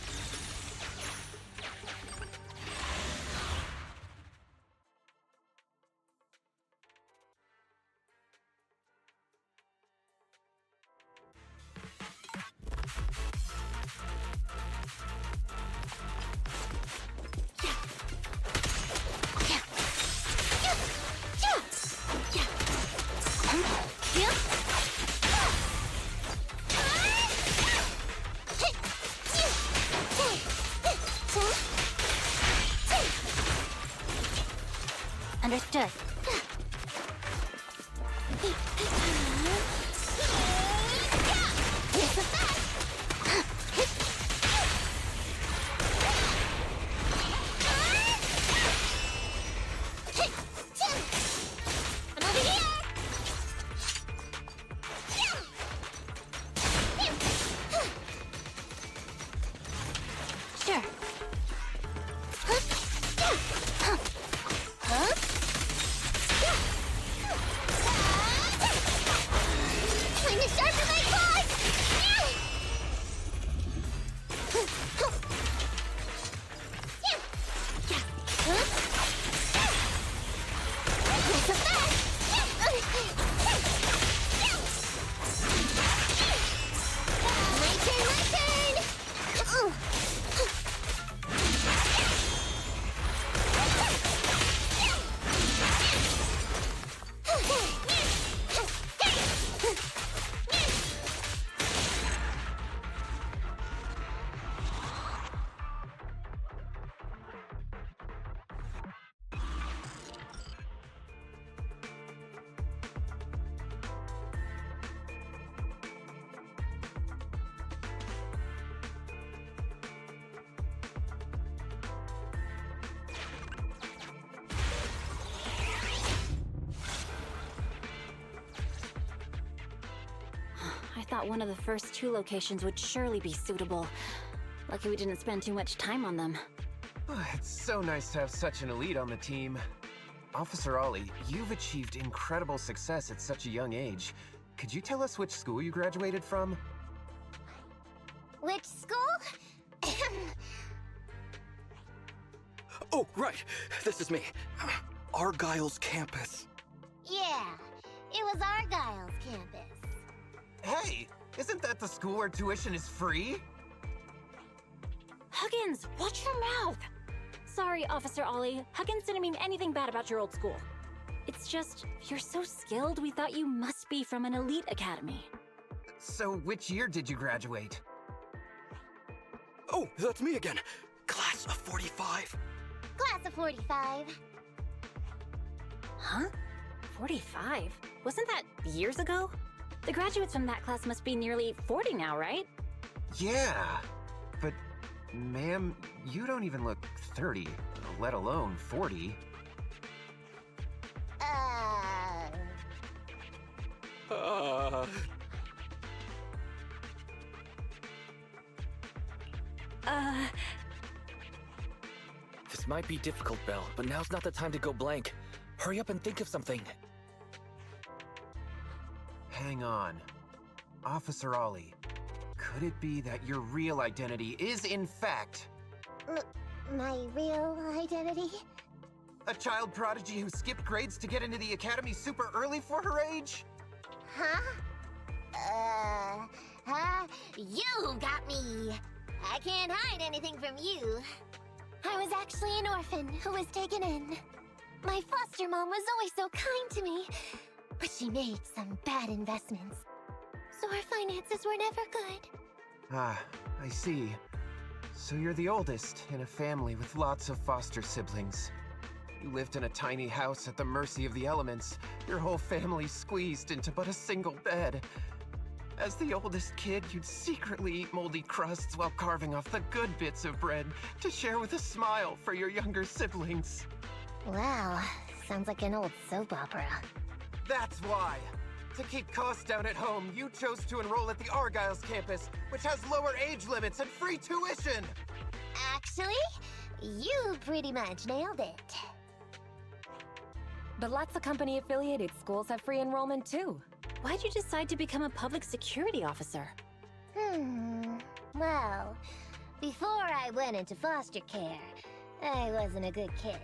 Understood. I'm over here! Sure. Time to sharpen my claws! Not so fast! My turn, my turn! I thought one of the first two locations would surely be suitable. Lucky we didn't spend too much time on them. It's so nice to have such an elite on the team. Officer Ollie, you've achieved incredible success at such a young age. Could you tell us which school you graduated from? Which school? Oh, right. This is me. Argyle's campus. Yeah, it was Argyle's campus. Hey, Isn't that the school where tuition is free? Huggins, watch your mouth! Sorry, Officer Ollie. Huggins didn't mean anything bad about your old school. It's just, you're so skilled, we thought you must be from an elite academy. So which year did you graduate? Oh, that's me again. Class of 45. Class of 45. Huh? 45? Wasn't that years ago? The graduates from that class must be nearly 40 now, right? Yeah, but ma'am, you don't even look 30, let alone 40. This might be difficult, Belle, but now's not the time to go blank. Hurry up and think of something. Hang on. Officer Ollie, could it be that your real identity is in fact My real identity? a child prodigy who skipped grades to get into the academy super early for her age? Huh? You got me. I can't hide anything from you. I was actually an orphan who was taken in. My foster mom was always so kind to me, but she made some bad investments. So our finances were never good. Ah, I see. So you're the oldest in a family with lots of foster siblings. You lived in a tiny house at the mercy of the elements, your whole family squeezed into but a single bed. As the oldest kid, you'd secretly eat moldy crusts while carving off the good bits of bread to share with a smile for your younger siblings. Wow, sounds like an old soap opera. That's why! To keep costs down at home, you chose to enroll at the Argyle's campus, which has lower age limits and free tuition! Actually, you pretty much nailed it. But lots of company-affiliated schools have free enrollment too. Why'd you decide to become a public security officer? Well, before I went into foster care, I wasn't a good kid.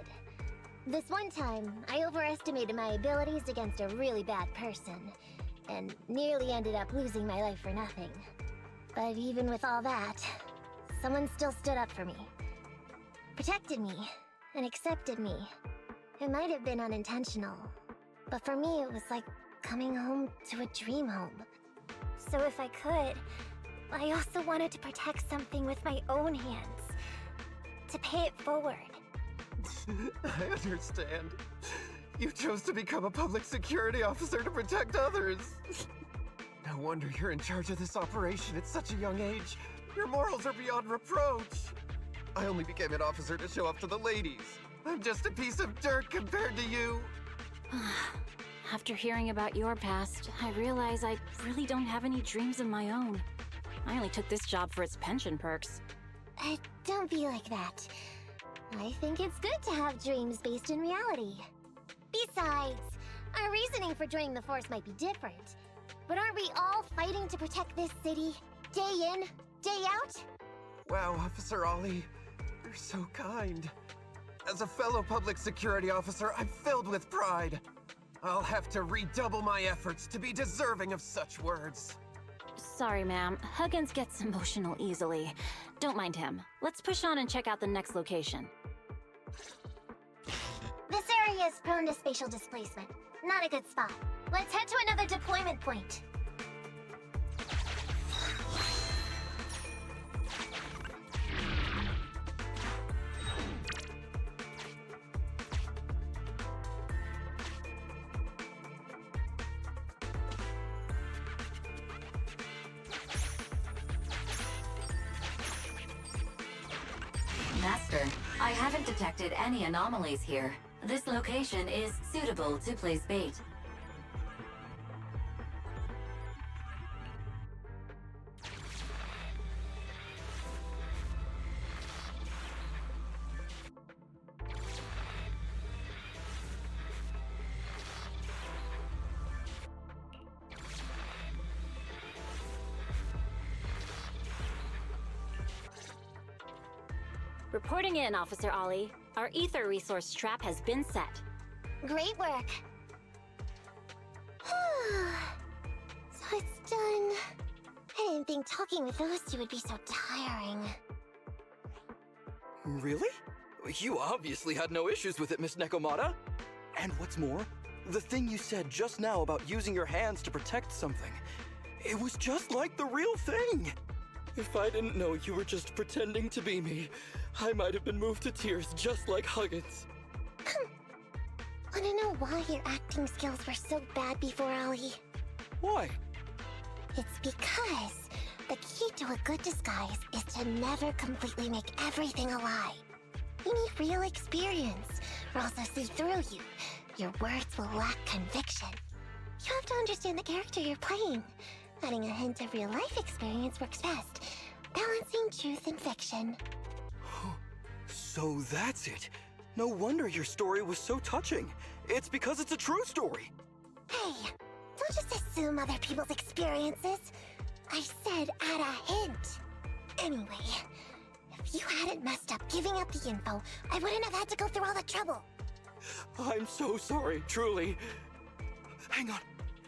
This one time, I overestimated my abilities against a really bad person, and nearly ended up losing my life for nothing. But even with all that, someone still stood up for me, protected me, and accepted me. It might have been unintentional, but for me it was like coming home to a dream home. So if I could, I also wanted to protect something with my own hands, to pay it forward. I understand. You chose to become a public security officer to protect others. No wonder you're in charge of this operation at such a young age. Your morals are beyond reproach. I only became an officer to show off to the ladies. I'm just a piece of dirt compared to you. After hearing about your past, I realize I really don't have any dreams of my own. I only took this job for its pension perks. Don't be like that. I think it's good to have dreams based in reality. Besides, our reasoning for joining the Force might be different. But aren't we all fighting to protect this city, day in, day out? Wow, Officer Ollie, you're so kind. As a fellow public security officer, I'm filled with pride. I'll have to redouble my efforts to be deserving of such words. Sorry, ma'am. Huggins gets emotional easily. Don't mind him. Let's push on and check out the next location. This area is prone to spatial displacement. Not a good spot. Let's head to another deployment point. Master, I haven't detected any anomalies here. This location is suitable to place bait. Reporting in, Officer Ollie. Our ether resource trap has been set. Great work. So it's done. didn't think talking with those two would be so tiring. Really? You obviously had no issues with it, Miss Nekomata. And what's more, the thing you said just now about using your hands to protect something, it was just like the real thing. If I didn't know you were just pretending to be me, I might have been moved to tears just like Huggins. Wanna know why your acting skills were so bad before, Ollie? Why? It's because the key to a good disguise is to never completely make everything a lie. You need real experience, or else they'll see through you. Your words will lack conviction. You have to understand the character you're playing. Adding a hint of real-life experience works best, balancing truth and fiction. So that's it. No wonder your story was so touching. It's because it's a true story. Hey, don't just assume other people's experiences. I said add a hint. Anyway, if you hadn't messed up giving up the info, I wouldn't have had to go through all the trouble. I'm so sorry, truly. Hang on,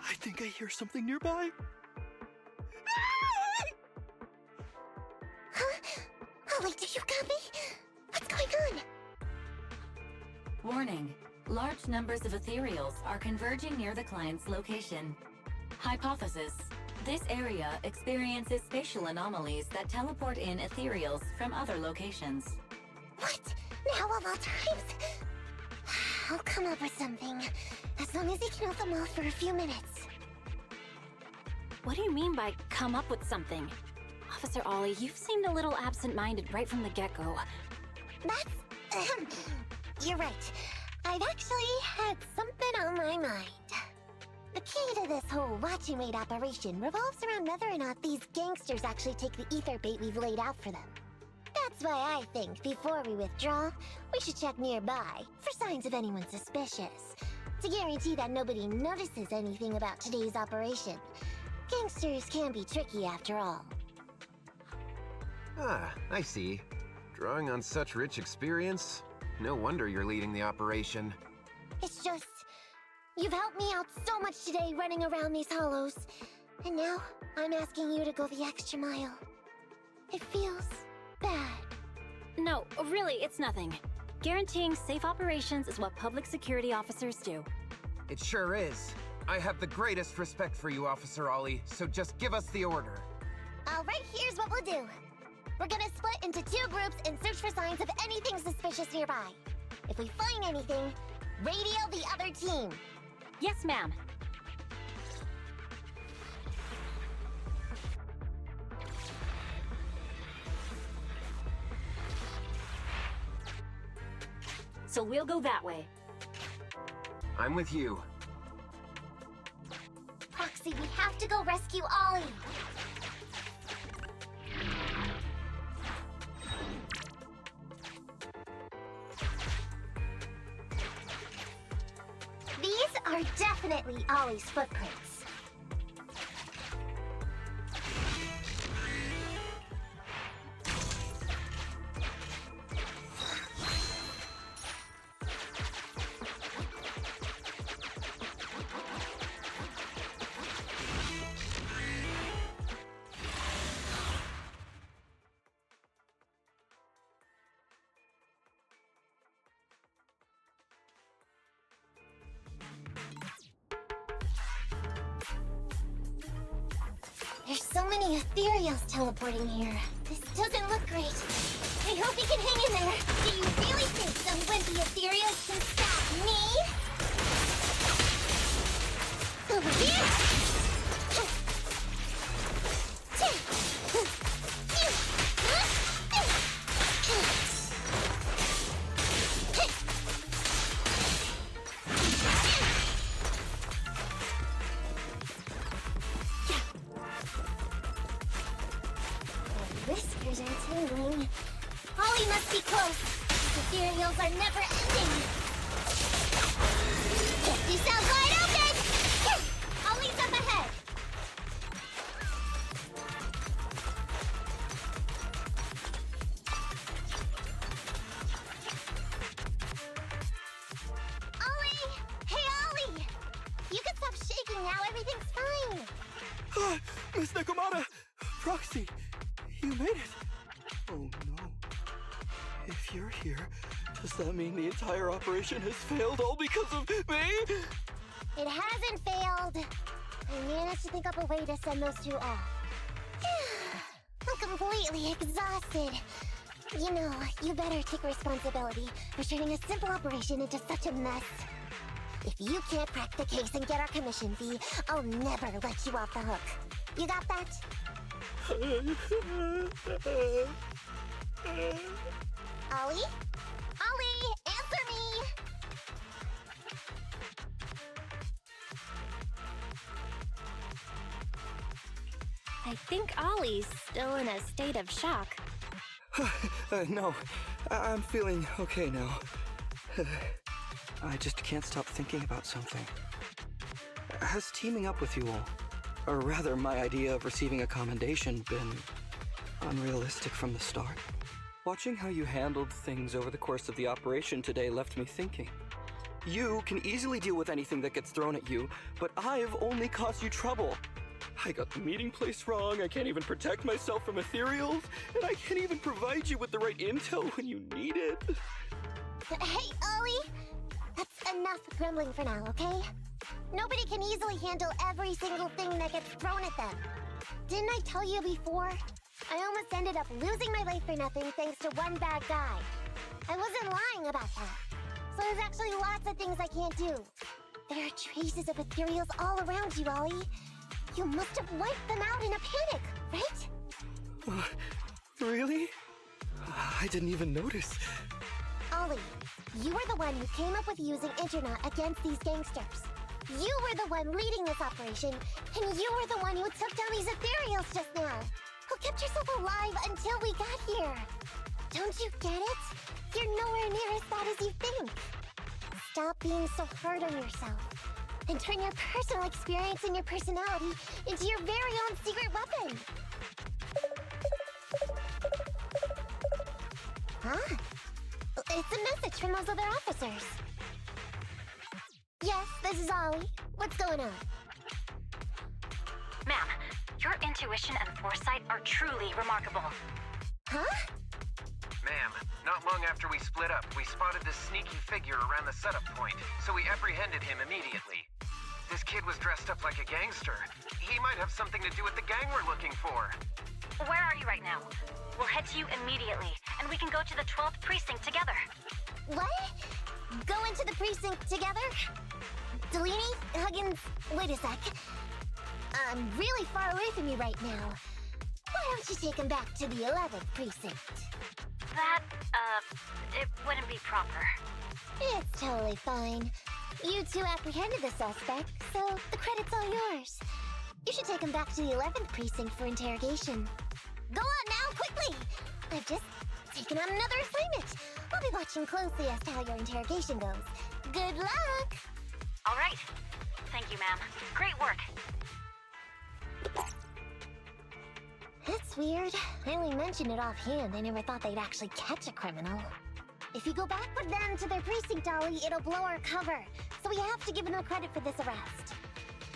I think I hear something nearby. Huh? Ollie, do you copy? What's going on? Warning. Large numbers of ethereals are converging near the client's location. Hypothesis. This area experiences spatial anomalies that teleport in ethereals from other locations. What? Now of all times? I'll come up with something, as long as he can hold them off for a few minutes. What do you mean by come up with something? Officer Ollie, you've seemed a little absent-minded right from the get-go. That's... You're right. I've actually had something on my mind. The key to this whole watch and wait operation revolves around whether or not these gangsters actually take the ether bait we've laid out for them. That's why I think before we withdraw, we should check nearby for signs of anyone suspicious, to guarantee that nobody notices anything about today's operation. Gangsters can be tricky after all. Ah, I see. Drawing on such rich experience, no wonder you're leading the operation. It's just... You've helped me out so much today running around these hollows. And now, I'm asking you to go the extra mile. It feels bad. No, really, it's nothing. Guaranteeing safe operations is what public security officers do. It sure is. I have the greatest respect for you, Officer Ollie, so just give us the order. Alright, here's what we'll do. We're gonna split into 2 groups and search for signs of anything suspicious nearby. If we find anything, radio the other team. Yes, ma'am. So we'll go that way. I'm with you. Proxy, we have to go rescue Ollie. These are definitely Ollie's footprints. There's so many ethereals teleporting here. This doesn't look great. I hope you can hang in there. Do you really think some wimpy ethereals can stop me? Over here? Whiskers are tingling. Ollie must be close. These ethereals are never ending. Get yourself wide open! Here, Ollie's up ahead. Ollie! Hey, Ollie! You can stop shaking now. Everything's fine. Miss Nekomata! If you're here, does that mean the entire operation has failed all because of me? It hasn't failed. I managed to think up a way to send those two off. I'm completely exhausted. You know, you better take responsibility for turning a simple operation into such a mess. If you can't crack the case and get our commission fee, I'll never let you off the hook. You got that? Ollie? Ollie, answer me! I think Ollie's still in a state of shock. No, I'm feeling okay now. I just can't stop thinking about something. Has teaming up with you all, or rather my idea of receiving a commendation, been unrealistic from the start? Watching how you handled things over the course of the operation today left me thinking. You can easily deal with anything that gets thrown at you, but I've only caused you trouble. I got the meeting place wrong, I can't even protect myself from ethereals, and I can't even provide you with the right intel when you need it. Hey, Ollie! That's enough grumbling for now, okay? Nobody can easily handle every single thing that gets thrown at them. Didn't I tell you before? I almost ended up losing my life for nothing thanks to one bad guy. I wasn't lying about that. So there's actually lots of things I can't do. There are traces of ethereals all around you, Ollie. You must have wiped them out in a panic, right? Really? I didn't even notice. Ollie, you were the one who came up with using Internet against these gangsters. You were the one leading this operation, and you were the one who took down these ethereals just now. Who kept yourself alive until we got here. Don't you get it? You're nowhere near as bad as you think. Stop being so hard on yourself, and turn your personal experience and your personality into your very own secret weapon. Huh? It's a message from those other officers. Yes, this is Ollie. What's going on? Ma'am, your intuition and foresight are truly remarkable. Huh? Ma'am, not long after we split up, we spotted this sneaky figure around the setup point, so we apprehended him immediately. This kid was dressed up like a gangster. He might have something to do with the gang we're looking for. Where are you right now? We'll head to you immediately, and we can go to the 12th precinct together. What? Go into the precinct together? Delaney? Huggins? Wait a sec. I'm really far away from you right now. Why don't you take him back to the 11th precinct? That, it wouldn't be proper. It's totally fine. You two apprehended the suspect, so the credit's all yours. You should take him back to the 11th precinct for interrogation. Go on now, quickly! I've just taken on another assignment. I'll be watching closely as to how your interrogation goes. Good luck! All right. Thank you, ma'am. Great work. That's weird. I only mentioned it offhand. I never thought they'd actually catch a criminal. If you go back with them to their precinct, Ollie, it'll blow our cover. So we have to give them credit for this arrest.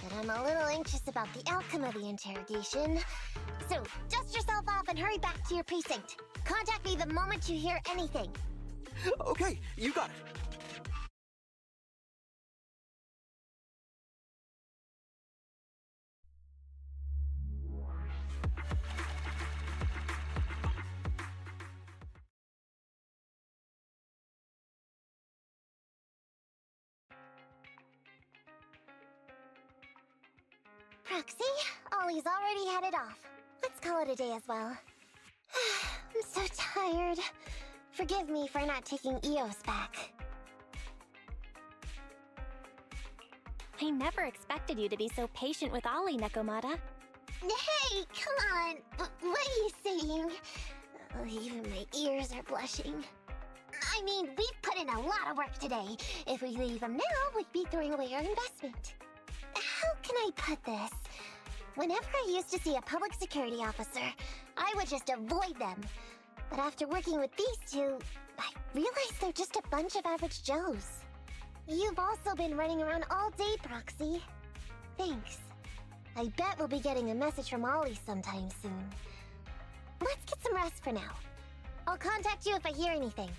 But I'm a little anxious about the outcome of the interrogation. So, dust yourself off and hurry back to your precinct. Contact me the moment you hear anything. Okay, you got it. Proxy, Ollie's already headed off. Let's call it a day as well. I'm so tired. Forgive me for not taking Eos back. I never expected you to be so patient with Ollie, NEKOMIYA. Hey, come on. What are you saying? Oh, even my ears are blushing. I mean, we've put in a lot of work today. If we leave them now, we'd be throwing away our investment. How can I put this? Whenever I used to see a public security officer, I would just avoid them. But after working with these two, I realized they're just a bunch of average Joes. You've also been running around all day, Proxy. Thanks. I bet we'll be getting a message from Ollie sometime soon. Let's get some rest for now. I'll contact you if I hear anything.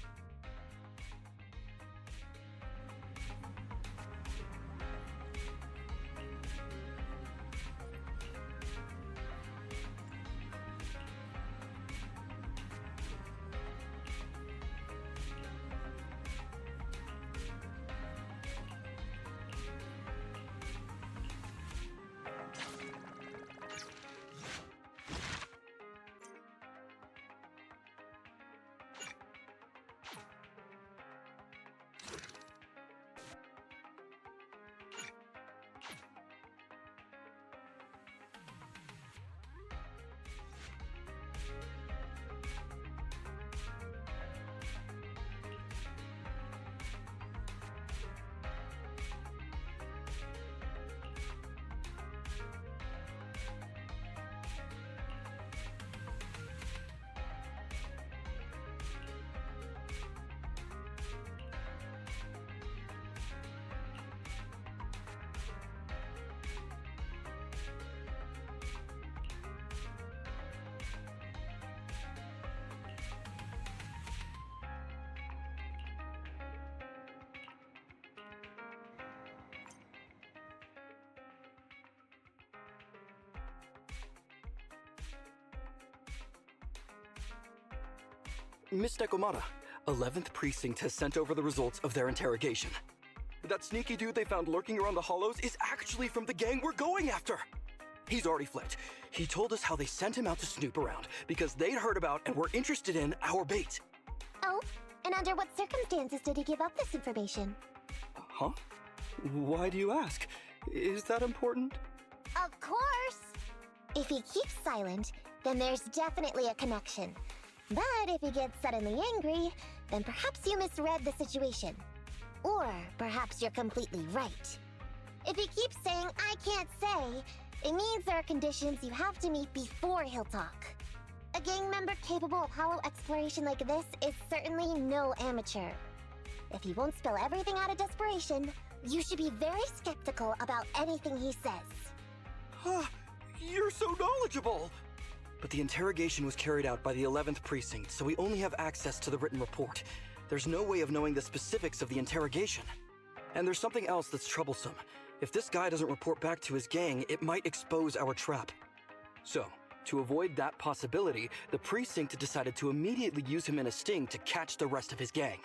Miss NEKOMIYA, 11th Precinct has sent over the results of their interrogation. That sneaky dude they found lurking around the hollows is actually from the gang we're going after! He's already flipped. He told us how they sent him out to snoop around because they'd heard about and were interested in our bait. Oh, and under what circumstances did he give up this information? Huh? Why do you ask? Is that important? Of course! If he keeps silent, then there's definitely a connection. But if he gets suddenly angry, then perhaps you misread the situation. Or perhaps you're completely right. If he keeps saying, "I can't say," it means there are conditions you have to meet before he'll talk. A gang member capable of hollow exploration like this is certainly no amateur. If he won't spill everything out of desperation, you should be very skeptical about anything he says. You're so knowledgeable! But the interrogation was carried out by the 11th Precinct, so we only have access to the written report. There's no way of knowing the specifics of the interrogation. And there's something else that's troublesome. If this guy doesn't report back to his gang, it might expose our trap. So, to avoid that possibility, the Precinct decided to immediately use him in a sting to catch the rest of his gang.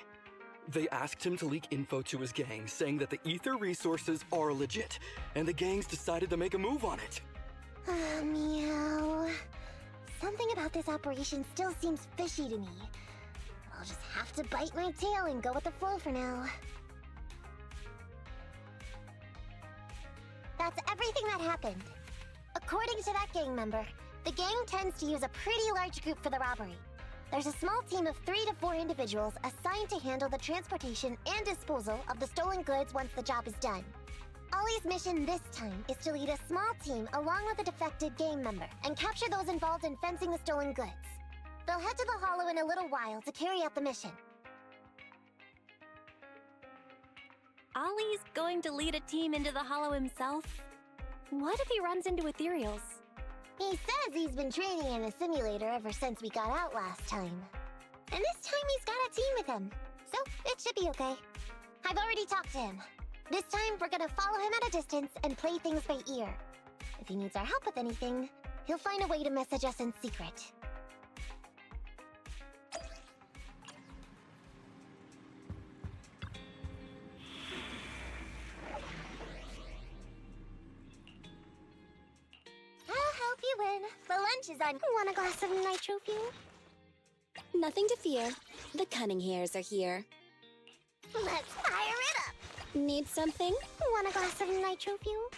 They asked him to leak info to his gang, saying that the ether resources are legit, and the gangs decided to make a move on it. Meow. Something about this operation still seems fishy to me. I'll just have to bite my tail and go with the flow for now. That's everything that happened. According to that gang member, the gang tends to use a pretty large group for the robbery. There's a small team of 3 to 4 individuals assigned to handle the transportation and disposal of the stolen goods once the job is done. Ollie's mission this time is to lead a small team along with a defected gang member and capture those involved in fencing the stolen goods. They'll head to the Hollow in a little while to carry out the mission. Ollie's going to lead a team into the Hollow himself? What if he runs into ethereals? He says he's been training in a simulator ever since we got out last time. And this time he's got a team with him, so it should be okay. I've already talked to him. This time, we're gonna follow him at a distance and play things by ear. If he needs our help with anything, he'll find a way to message us in secret. I'll help you win. The lunch is on. Want a glass of nitro fuel? Nothing to fear. The cunning hairs are here. Let's fire it up! Need something? Want a glass of nitro fuel?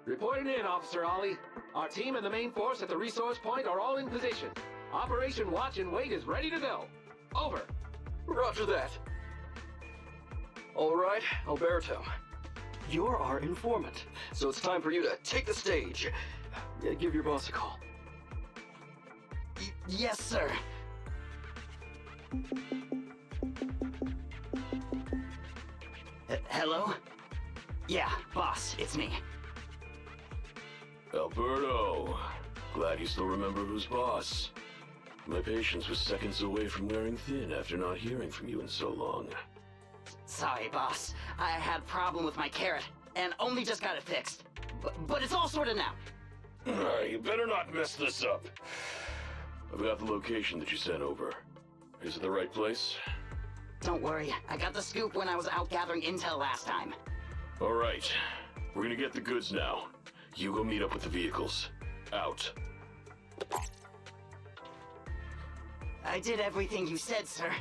Reporting in, Officer Ollie. Our team and the main force at the resource point are all in position. Operation Watch and Wait is ready to go. Over. Roger that. All right, Alberto. You're our informant, so it's time for you to take the stage. Give your boss a call. Yes, sir. Hello? Yeah, boss, it's me. Alberto, glad you still remember who's boss. My patience was seconds away from wearing thin after not hearing from you in so long. Sorry, boss. I had a problem with my carrot, and only just got it fixed. But it's all sorted now. You better not mess this up. I've got the location that you sent over. Is it the right place? Don't worry, I got the scoop when I was out gathering intel last time. All right, we're gonna get the goods now. You go meet up with the vehicles. Out. I did everything you said, sir.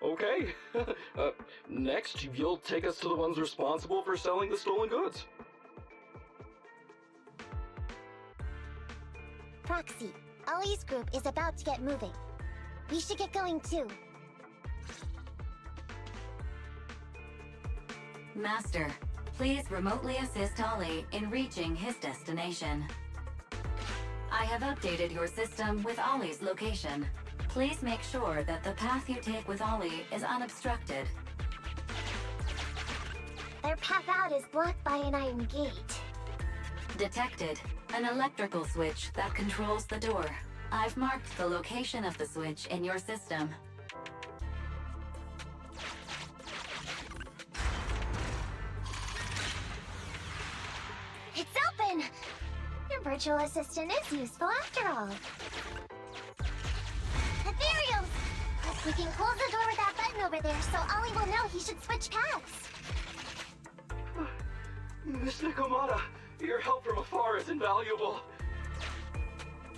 Okay. Next, you'll take us to the ones responsible for selling the stolen goods. Proxy, Ollie's group is about to get moving. We should get going too. Master, please remotely assist Ollie in reaching his destination. I have updated your system with Ollie's location. Please make sure that the path you take with Ollie is unobstructed. Their path out is blocked by an iron gate. Detected. An electrical switch that controls the door. I've marked the location of the switch in your system. It's open! Your virtual assistant is useful after all. Ethereals! We can close the door with that button over there so Ollie will know he should switch paths. Miss NEKOMIYA, your help from afar is invaluable.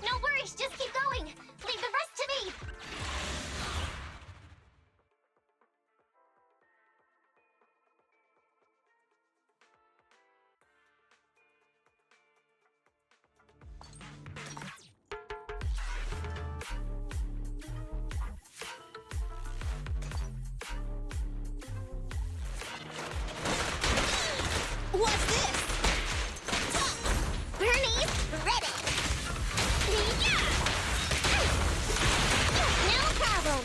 No worries, just keep going. Leave the rest to me. What's this? Bernie's ready. No problem.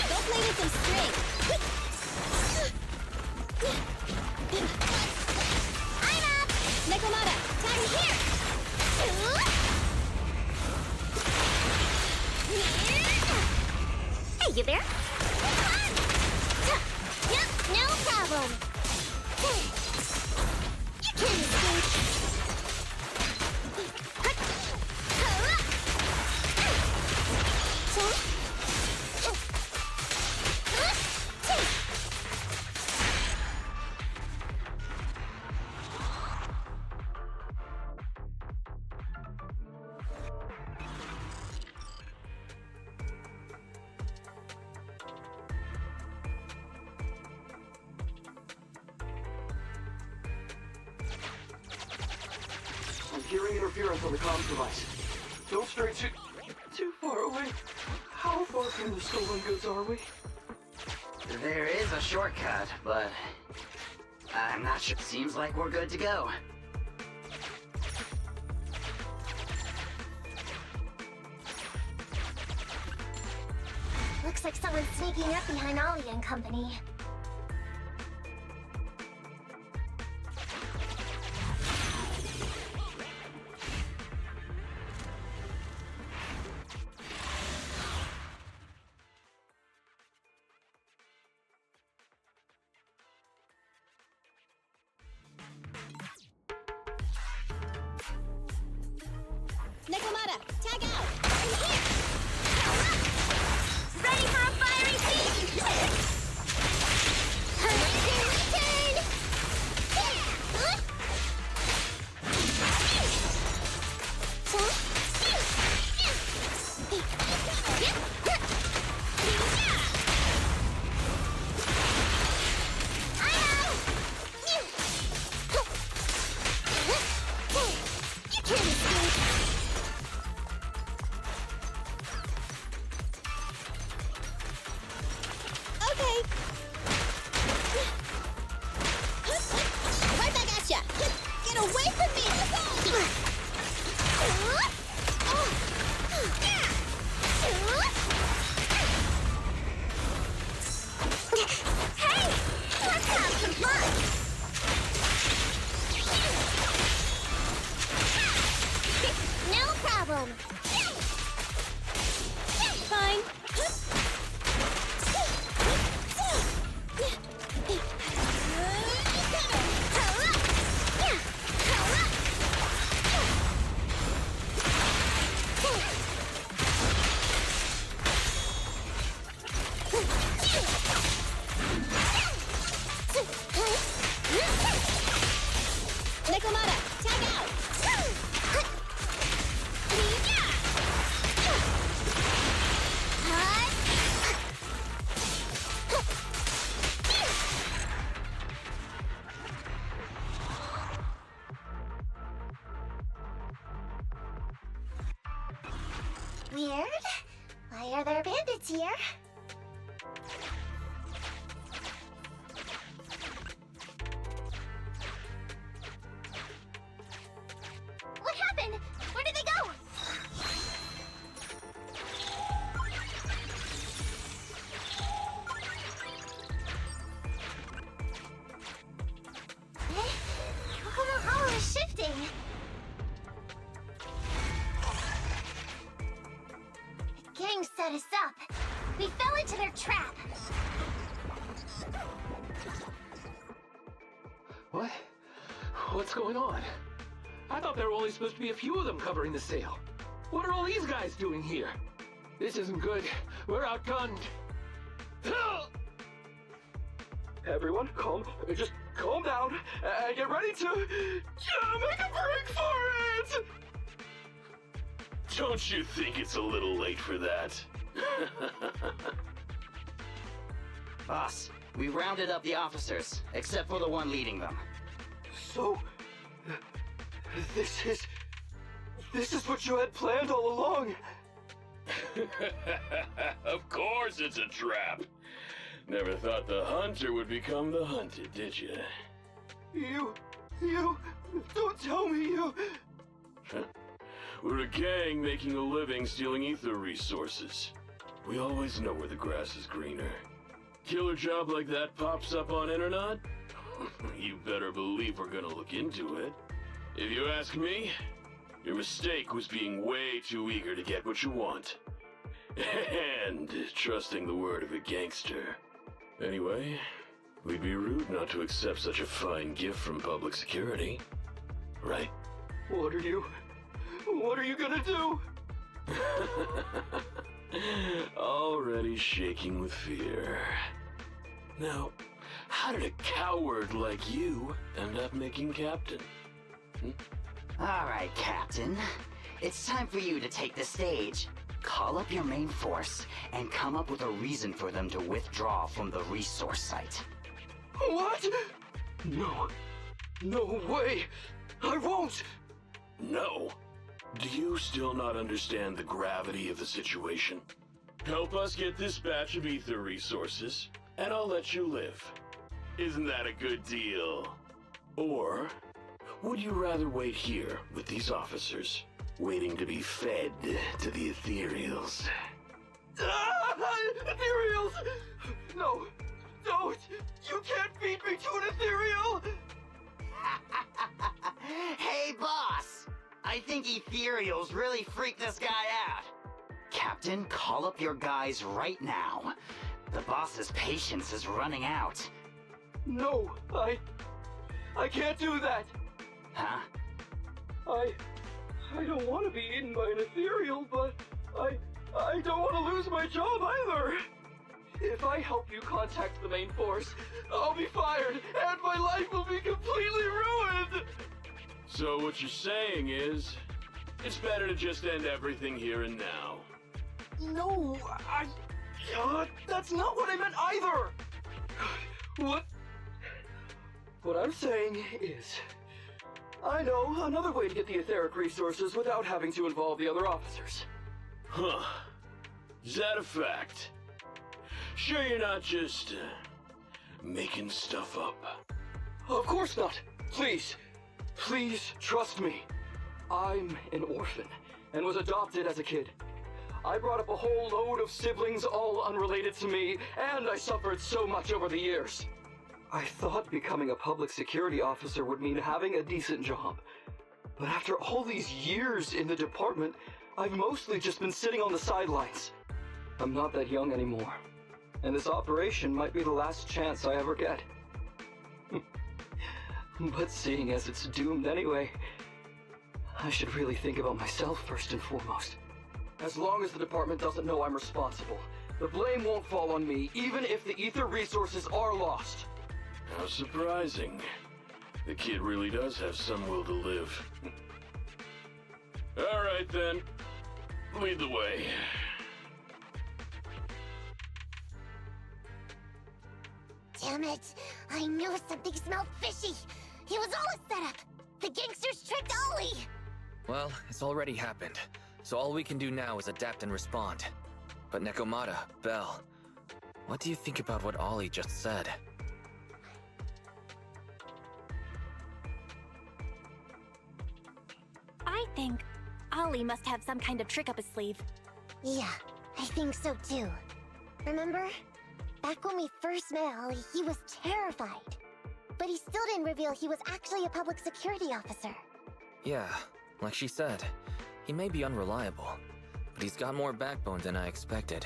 Go play with some string. I'm up. NEKOMIYA, time here. Hey, you there? Yep, no problem. You can't escape. I'm hearing interference on the comms device. Don't stray too far away. How far from the stolen goods are we? There is a shortcut, but I'm not sure. Seems like we're good to go. Looks like someone's sneaking up behind Ollie and company. NEKOMIYA, tag out. I'm here. Ready for a fiery feast! Hunting return! You can't escape! them! Fine. NEKOMIYA, tag out! Weird. Why are there bandits here? What happened? Where did they go? The hollow is shifting. The gang set us up. We fell into their trap. What? What's going on? I thought there were only supposed to be a few of them covering the sale. What are all these guys doing here? This isn't good. We're outgunned. Everyone, just calm down and get ready to make a break for it! Don't you think it's a little late for that? Boss, we rounded up the officers, except for the one leading them. So, this is what you had planned all along? Of course it's a trap. Never thought the hunter would become the hunted, did you? You, don't tell me you... We're a gang making a living stealing ether resources. We always know where the grass is greener. Killer job like that pops up on internet? You better believe we're gonna look into it. If you ask me, your mistake was being way too eager to get what you want. And trusting the word of a gangster. Anyway, we'd be rude not to accept such a fine gift from public security. Right? What are you gonna do? Already shaking with fear. Now, how did a coward like you end up making captain? Alright, Captain. It's time for you to take the stage. Call up your main force and come up with a reason for them to withdraw from the resource site. What? No way! I won't! No? Do you still not understand the gravity of the situation? Help us get this batch of ether resources, and I'll let you live. Isn't that a good deal? Or would you rather wait here with these officers, waiting to be fed to the ethereals? Ethereals! No, don't! You can't beat me to an ethereal! Hey, boss! I think ethereals really freaked this guy out. Captain, call up your guys right now. The boss's patience is running out. No, I can't do that. Huh? I don't want to be eaten by an ethereal, but I don't want to lose my job either. If I help you contact the main force, I'll be fired, and my life will be completely ruined! So what you're saying is, it's better to just end everything here and now. No, that's not what I meant either! What I'm saying is, I know another way to get the etheric resources without having to involve the other officers. Huh. Is that a fact? Sure you're not just, making stuff up? Of course not. Please trust me. I'm an orphan and was adopted as a kid. I brought up a whole load of siblings, all unrelated to me, and I suffered so much over the years. I thought becoming a public security officer would mean having a decent job. But after all these years in the department, I've mostly just been sitting on the sidelines. I'm not that young anymore, and this operation might be the last chance I ever get. But seeing as it's doomed anyway, I should really think about myself first and foremost. As long as the department doesn't know I'm responsible, the blame won't fall on me, even if the ether resources are lost. How surprising. The kid really does have some will to live. All right then, lead the way. Damn it! I knew something smelled fishy! It was all a setup! The gangsters tricked Ollie! Well, it's already happened, so all we can do now is adapt and respond. But Nekomata, Belle, what do you think about what Ollie just said? I think Ollie must have some kind of trick up his sleeve. Yeah, I think so too. Remember? Back when we first met Ollie, he was terrified. But he still didn't reveal he was actually a public security officer. Yeah, like she said, he may be unreliable, but he's got more backbone than I expected.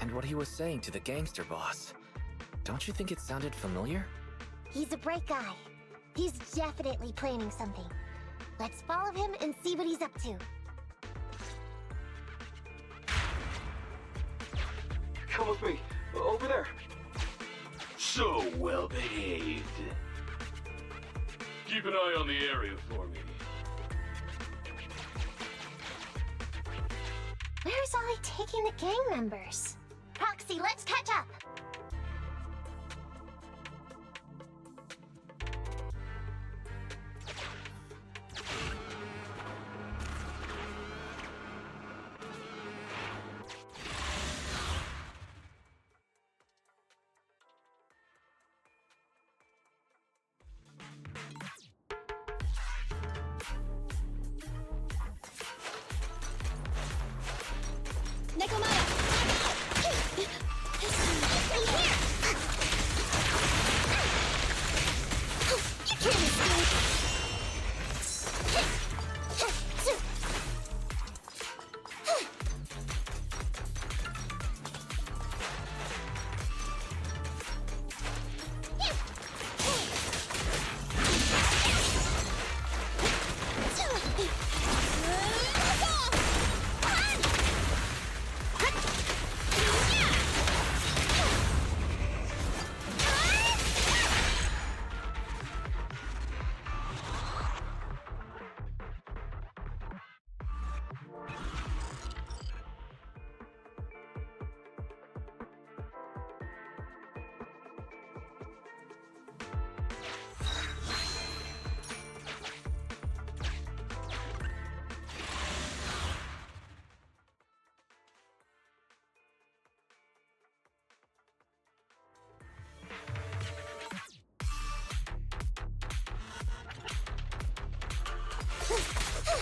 And what he was saying to the gangster boss, don't you think it sounded familiar? He's a bright guy. He's definitely planning something. Let's follow him and see what he's up to. Come with me. Over there. So well behaved. Keep an eye on the area for me. Where's Ollie taking the gang members? Proxy, let's catch up! NEKOMIYA! You can't escape!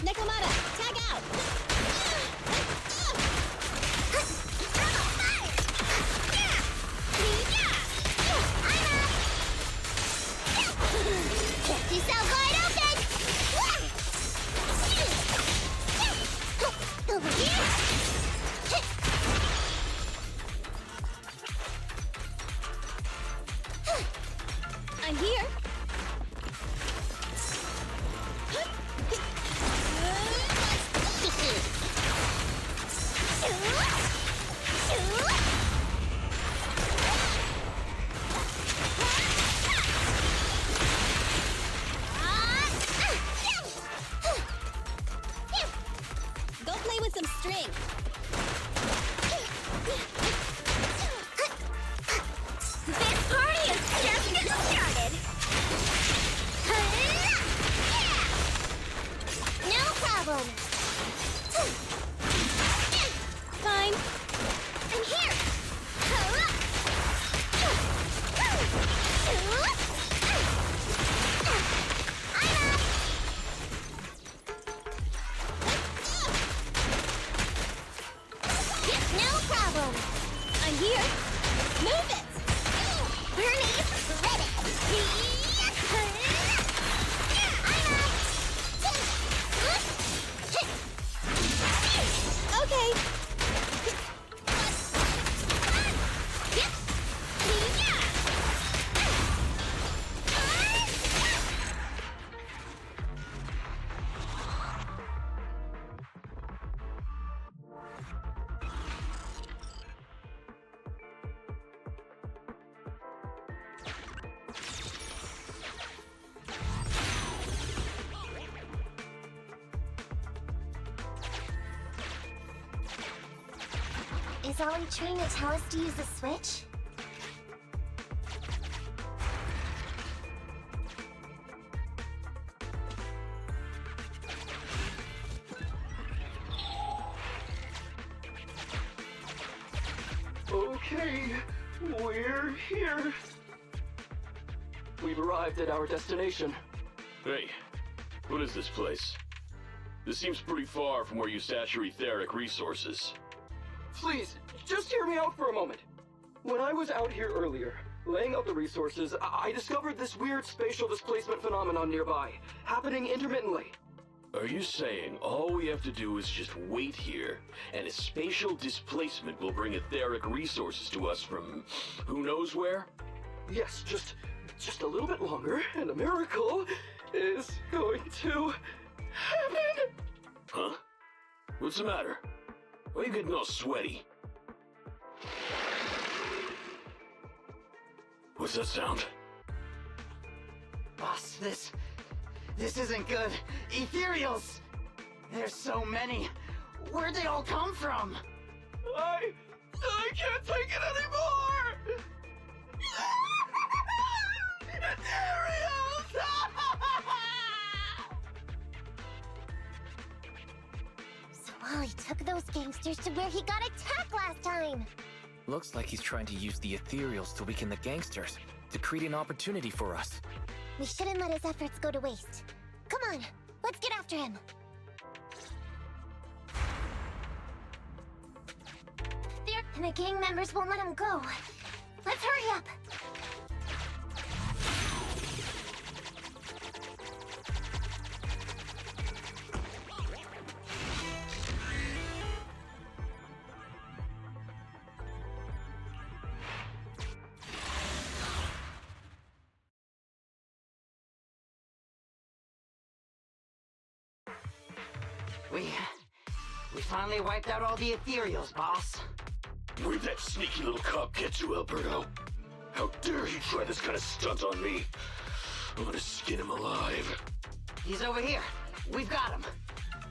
NEKOMIYA, tag out! Keep yourself wide open! Over here! I'm here! Go play with some string! This party is just getting started! Is Ollie trying to tell us to use the switch? Okay, we're here. We've arrived at our destination. Hey, what is this place? This seems pretty far from where you stash your etheric resources. Please, just hear me out for a moment. When I was out here earlier, laying out the resources, I discovered this weird spatial displacement phenomenon nearby, happening intermittently. Are you saying all we have to do is just wait here, and a spatial displacement will bring etheric resources to us from who knows where? Yes, just a little bit longer, and a miracle is going to happen. Huh? What's the matter? Why are you getting all sweaty? What's that sound? Boss, this isn't good. Ethereals! There's so many. Where'd they all come from? I can't take it anymore! Ethereals! So Ollie took those gangsters to where he got attacked last time. Looks like he's trying to use the ethereals to weaken the gangsters, to create an opportunity for us. We shouldn't let his efforts go to waste. Come on, let's get after him. And the gang members won't let him go. Let's hurry up. We finally wiped out all the ethereals, boss. Where'd that sneaky little cop get to, Alberto? How dare he try this kind of stunt on me? I'm gonna skin him alive. He's over here. We've got him.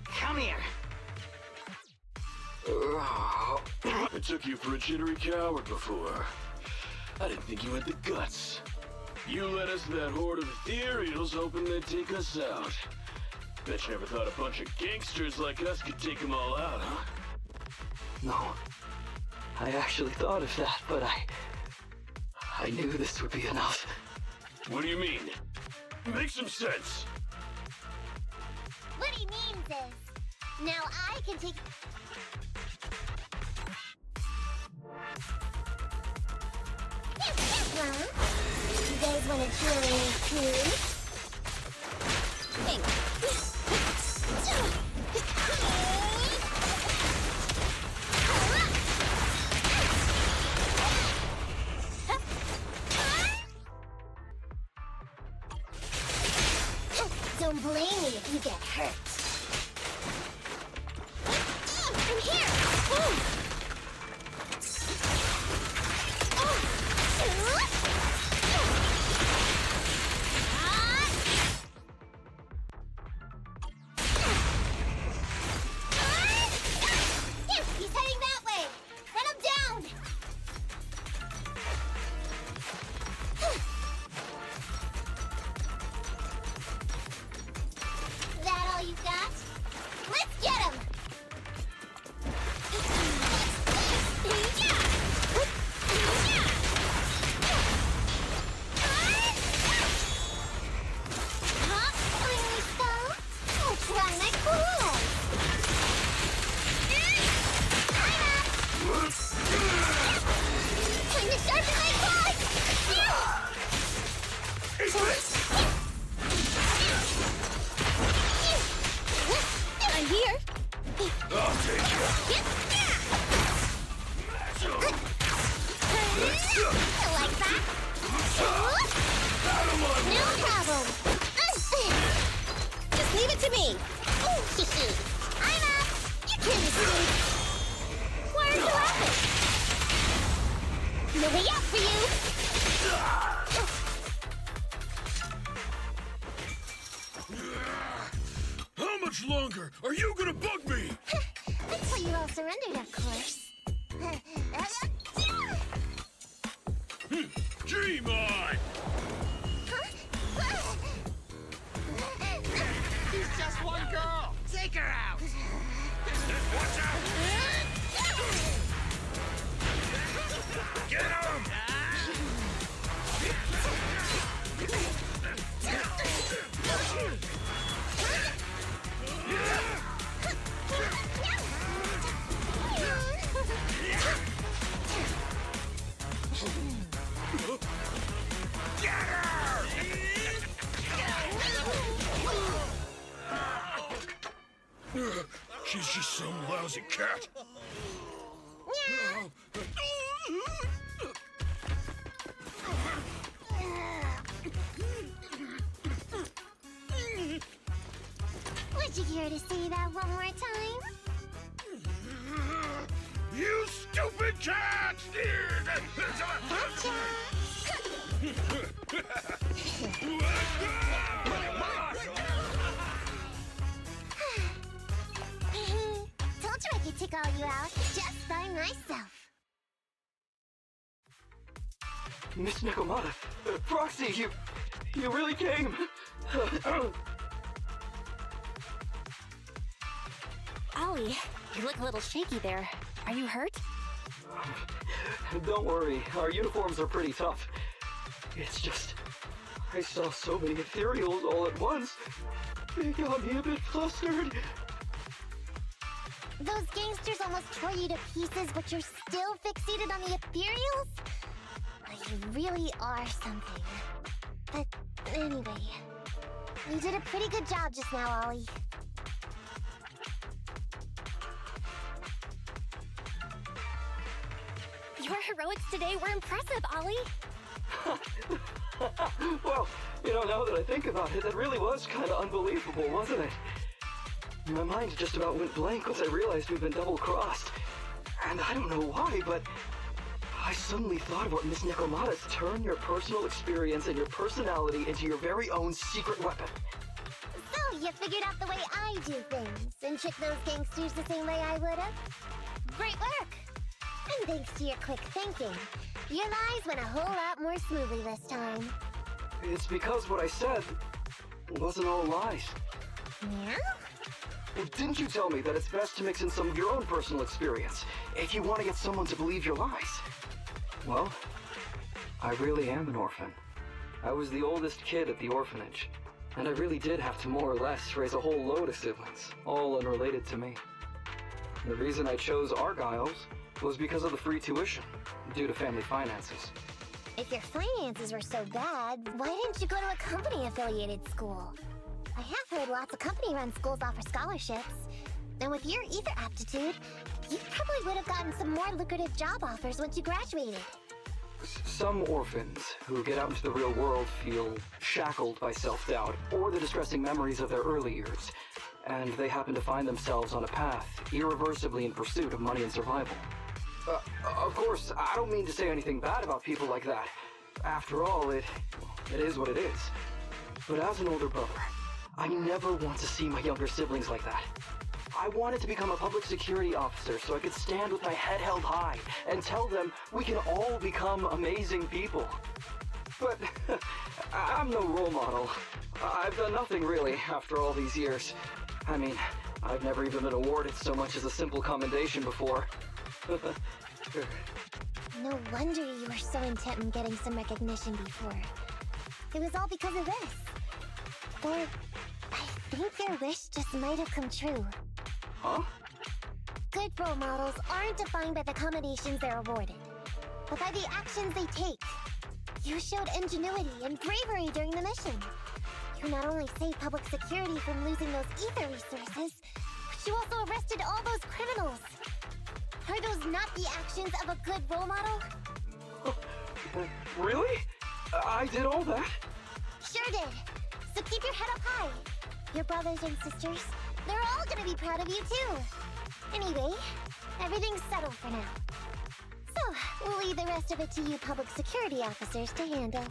Come here. I took you for a jittery coward before. I didn't think you had the guts. You led us to that horde of ethereals hoping they'd take us out. Bet you never thought a bunch of gangsters like us could take them all out, huh? No. I actually thought of that, but I knew this would be enough. What do you mean? Make some sense. What he means is, now I can take... Huh? You guys want to join me too? Don't blame me if you get hurt. I'm here! He's heading that way! Run him down! That all you got? Dream on! He's just one girl! Take her out! Watch out! Get him! Get her! She's just some lousy cat. Would you care to say that one more time? You stupid cat! Gotcha! Told you I could take all you out just by myself. Miss NEKOMIYA, Proxy, you really came. Ollie, you look a little shaky there. Are you hurt? Don't worry, our uniforms are pretty tough. It's just, I saw so many ethereals all at once. It got me a bit flustered. Those gangsters almost tore you to pieces, but you're still fixated on the ethereals? You really are something. But anyway, you did a pretty good job just now, Ollie. Your heroics today were impressive, Ollie. Well, now that I think about it, that really was kind of unbelievable, wasn't it? My mind just about went blank once I realized we'd been double-crossed. And I don't know why, but I suddenly thought about Miss NEKOMIYA's turn your personal experience and your personality into your very own secret weapon. So, you figured out the way I do things, and tricked those gangsters the same way I would've? Great work! And thanks to your quick thinking, your lies went a whole lot more smoothly this time. It's because what I said wasn't all lies. Yeah? Well, didn't you tell me that it's best to mix in some of your own personal experience if you want to get someone to believe your lies? Well, I really am an orphan. I was the oldest kid at the orphanage, and I really did have to more or less raise a whole load of siblings, all unrelated to me. The reason I chose Argyle's was because of the free tuition, due to family finances. If your finances were so bad, why didn't you go to a company-affiliated school? I have heard lots of company-run schools offer scholarships. And with your ether aptitude, you probably would have gotten some more lucrative job offers once you graduated. Some orphans who get out into the real world feel shackled by self-doubt or the distressing memories of their early years, and they happen to find themselves on a path irreversibly in pursuit of money and survival. Of course, I don't mean to say anything bad about people like that. After all, it is what it is. But as an older brother, I never want to see my younger siblings like that. I wanted to become a public security officer so I could stand with my head held high and tell them we can all become amazing people. But I'm no role model. I've done nothing really after all these years. I mean, I've never even been awarded so much as a simple commendation before. No wonder you were so intent on getting some recognition before. It was all because of this. Or I think your wish just might have come true. Huh? Good role models aren't defined by the accommodations they're awarded, but by the actions they take. You showed ingenuity and bravery during the mission. You not only saved public security from losing those ether resources, but you also arrested all those criminals. Are those not the actions of a good role model? Really? I did all that? Sure did. So keep your head up high. Your brothers and sisters, they're all gonna be proud of you too. Anyway, everything's settled for now. So, we'll leave the rest of it to you public security officers to handle.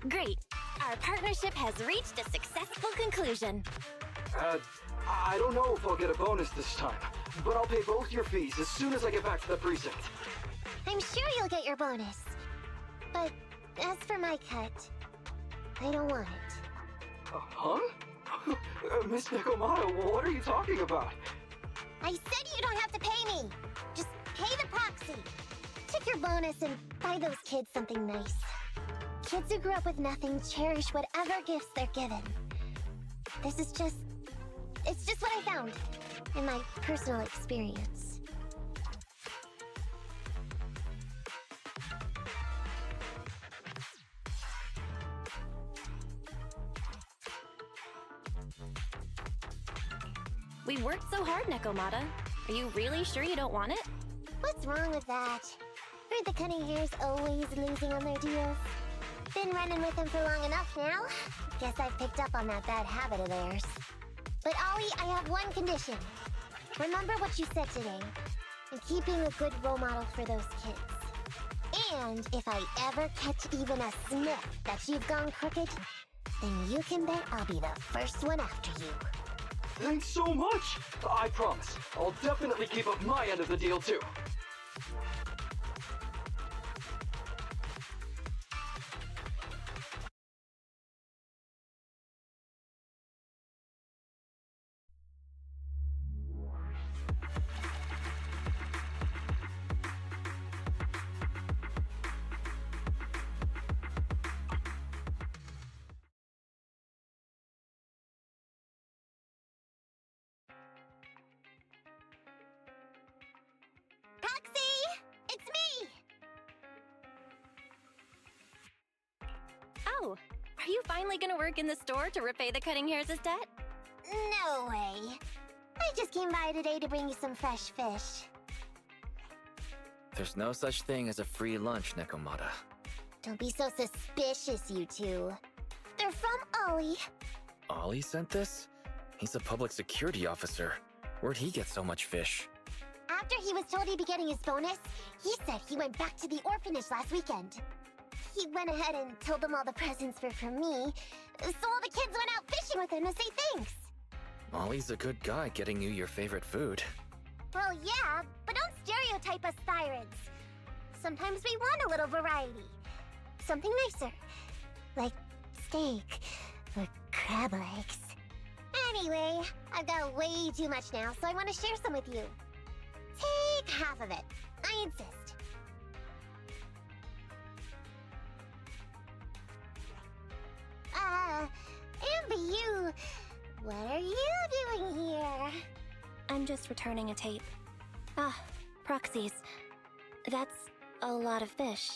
Great. Our partnership has reached a successful conclusion. I don't know if I'll get a bonus this time, but I'll pay both your fees as soon as I get back to the precinct. I'm sure you'll get your bonus. But as for my cut, I don't want it. Huh? Miss Nekomata, what are you talking about? I said you don't have to pay me. Just pay the proxy. Take your bonus and buy those kids something nice. Kids who grew up with nothing cherish whatever gifts they're given. This is just... It's just what I found in my personal experience. We worked so hard, Nekomata. Are you really sure you don't want it? What's wrong with that? Heard the cunning hare's always losing on their deals. Been running with them for long enough now. Guess I've picked up on that bad habit of theirs. But Ollie, I have one condition. Remember what you said today, and keep being a good role model for those kids. And if I ever catch even a sniff that you've gone crooked, then you can bet I'll be the first one after you. Thanks so much! I promise, I'll definitely keep up my end of the deal too. Oh, are you finally gonna work in the store to repay the Cutting Hair's debt? No way. I just came by today to bring you some fresh fish. There's no such thing as a free lunch, Nekomata. Don't be so suspicious, you two. They're from Ollie. Ollie sent this? He's a public security officer. Where'd he get so much fish? After he was told he'd be getting his bonus, he said he went back to the orphanage last weekend. He went ahead and told them all the presents were from me, so all the kids went out fishing with him to say thanks. Ollie's a good guy getting you your favorite food. Well, yeah, but don't stereotype us sirens. Sometimes we want a little variety. Something nicer. Like steak or crab legs. Anyway, I've got way too much now, so I want to share some with you. Take half of it. I insist. Amber, what are you doing here? I'm just returning a tape. Ah, proxies. That's a lot of fish.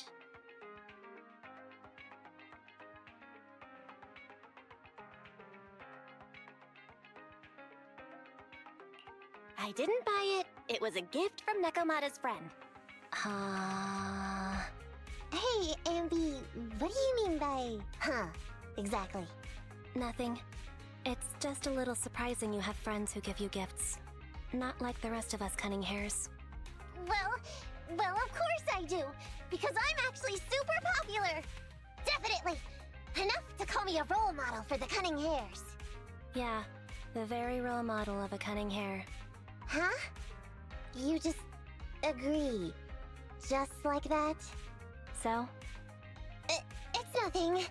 I didn't buy it. It was a gift from Nekomata's friend. Hey, Ambi, what do you mean by, exactly? Nothing. It's just a little surprising you have friends who give you gifts. Not like the rest of us Cunning Hares. Well, of course I do, because I'm actually super popular. Definitely. Enough to call me a role model for the Cunning Hares. Yeah, the very role model of a Cunning Hare. Huh? You just agree. Just like that? So? It's nothing.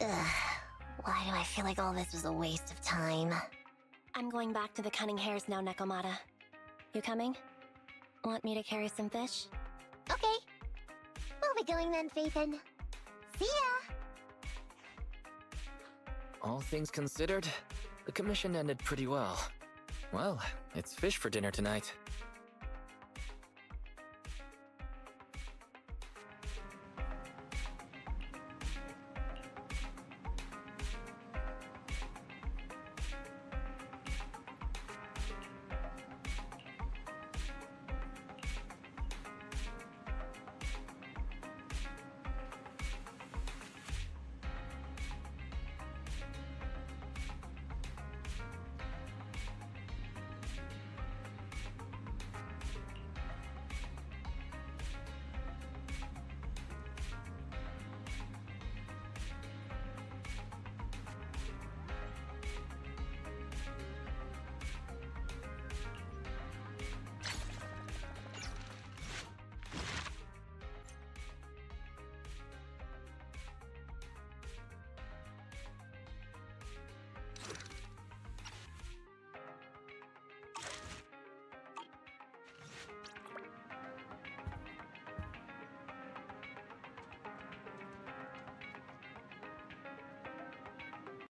Ugh. Why do I feel like all this was a waste of time? I'm going back to the Cunning Hares now, Nekomata. You coming? Want me to carry some fish? Okay. We'll be going then, Phaethon. See ya! All things considered, the commission ended pretty well. Well, it's fish for dinner tonight.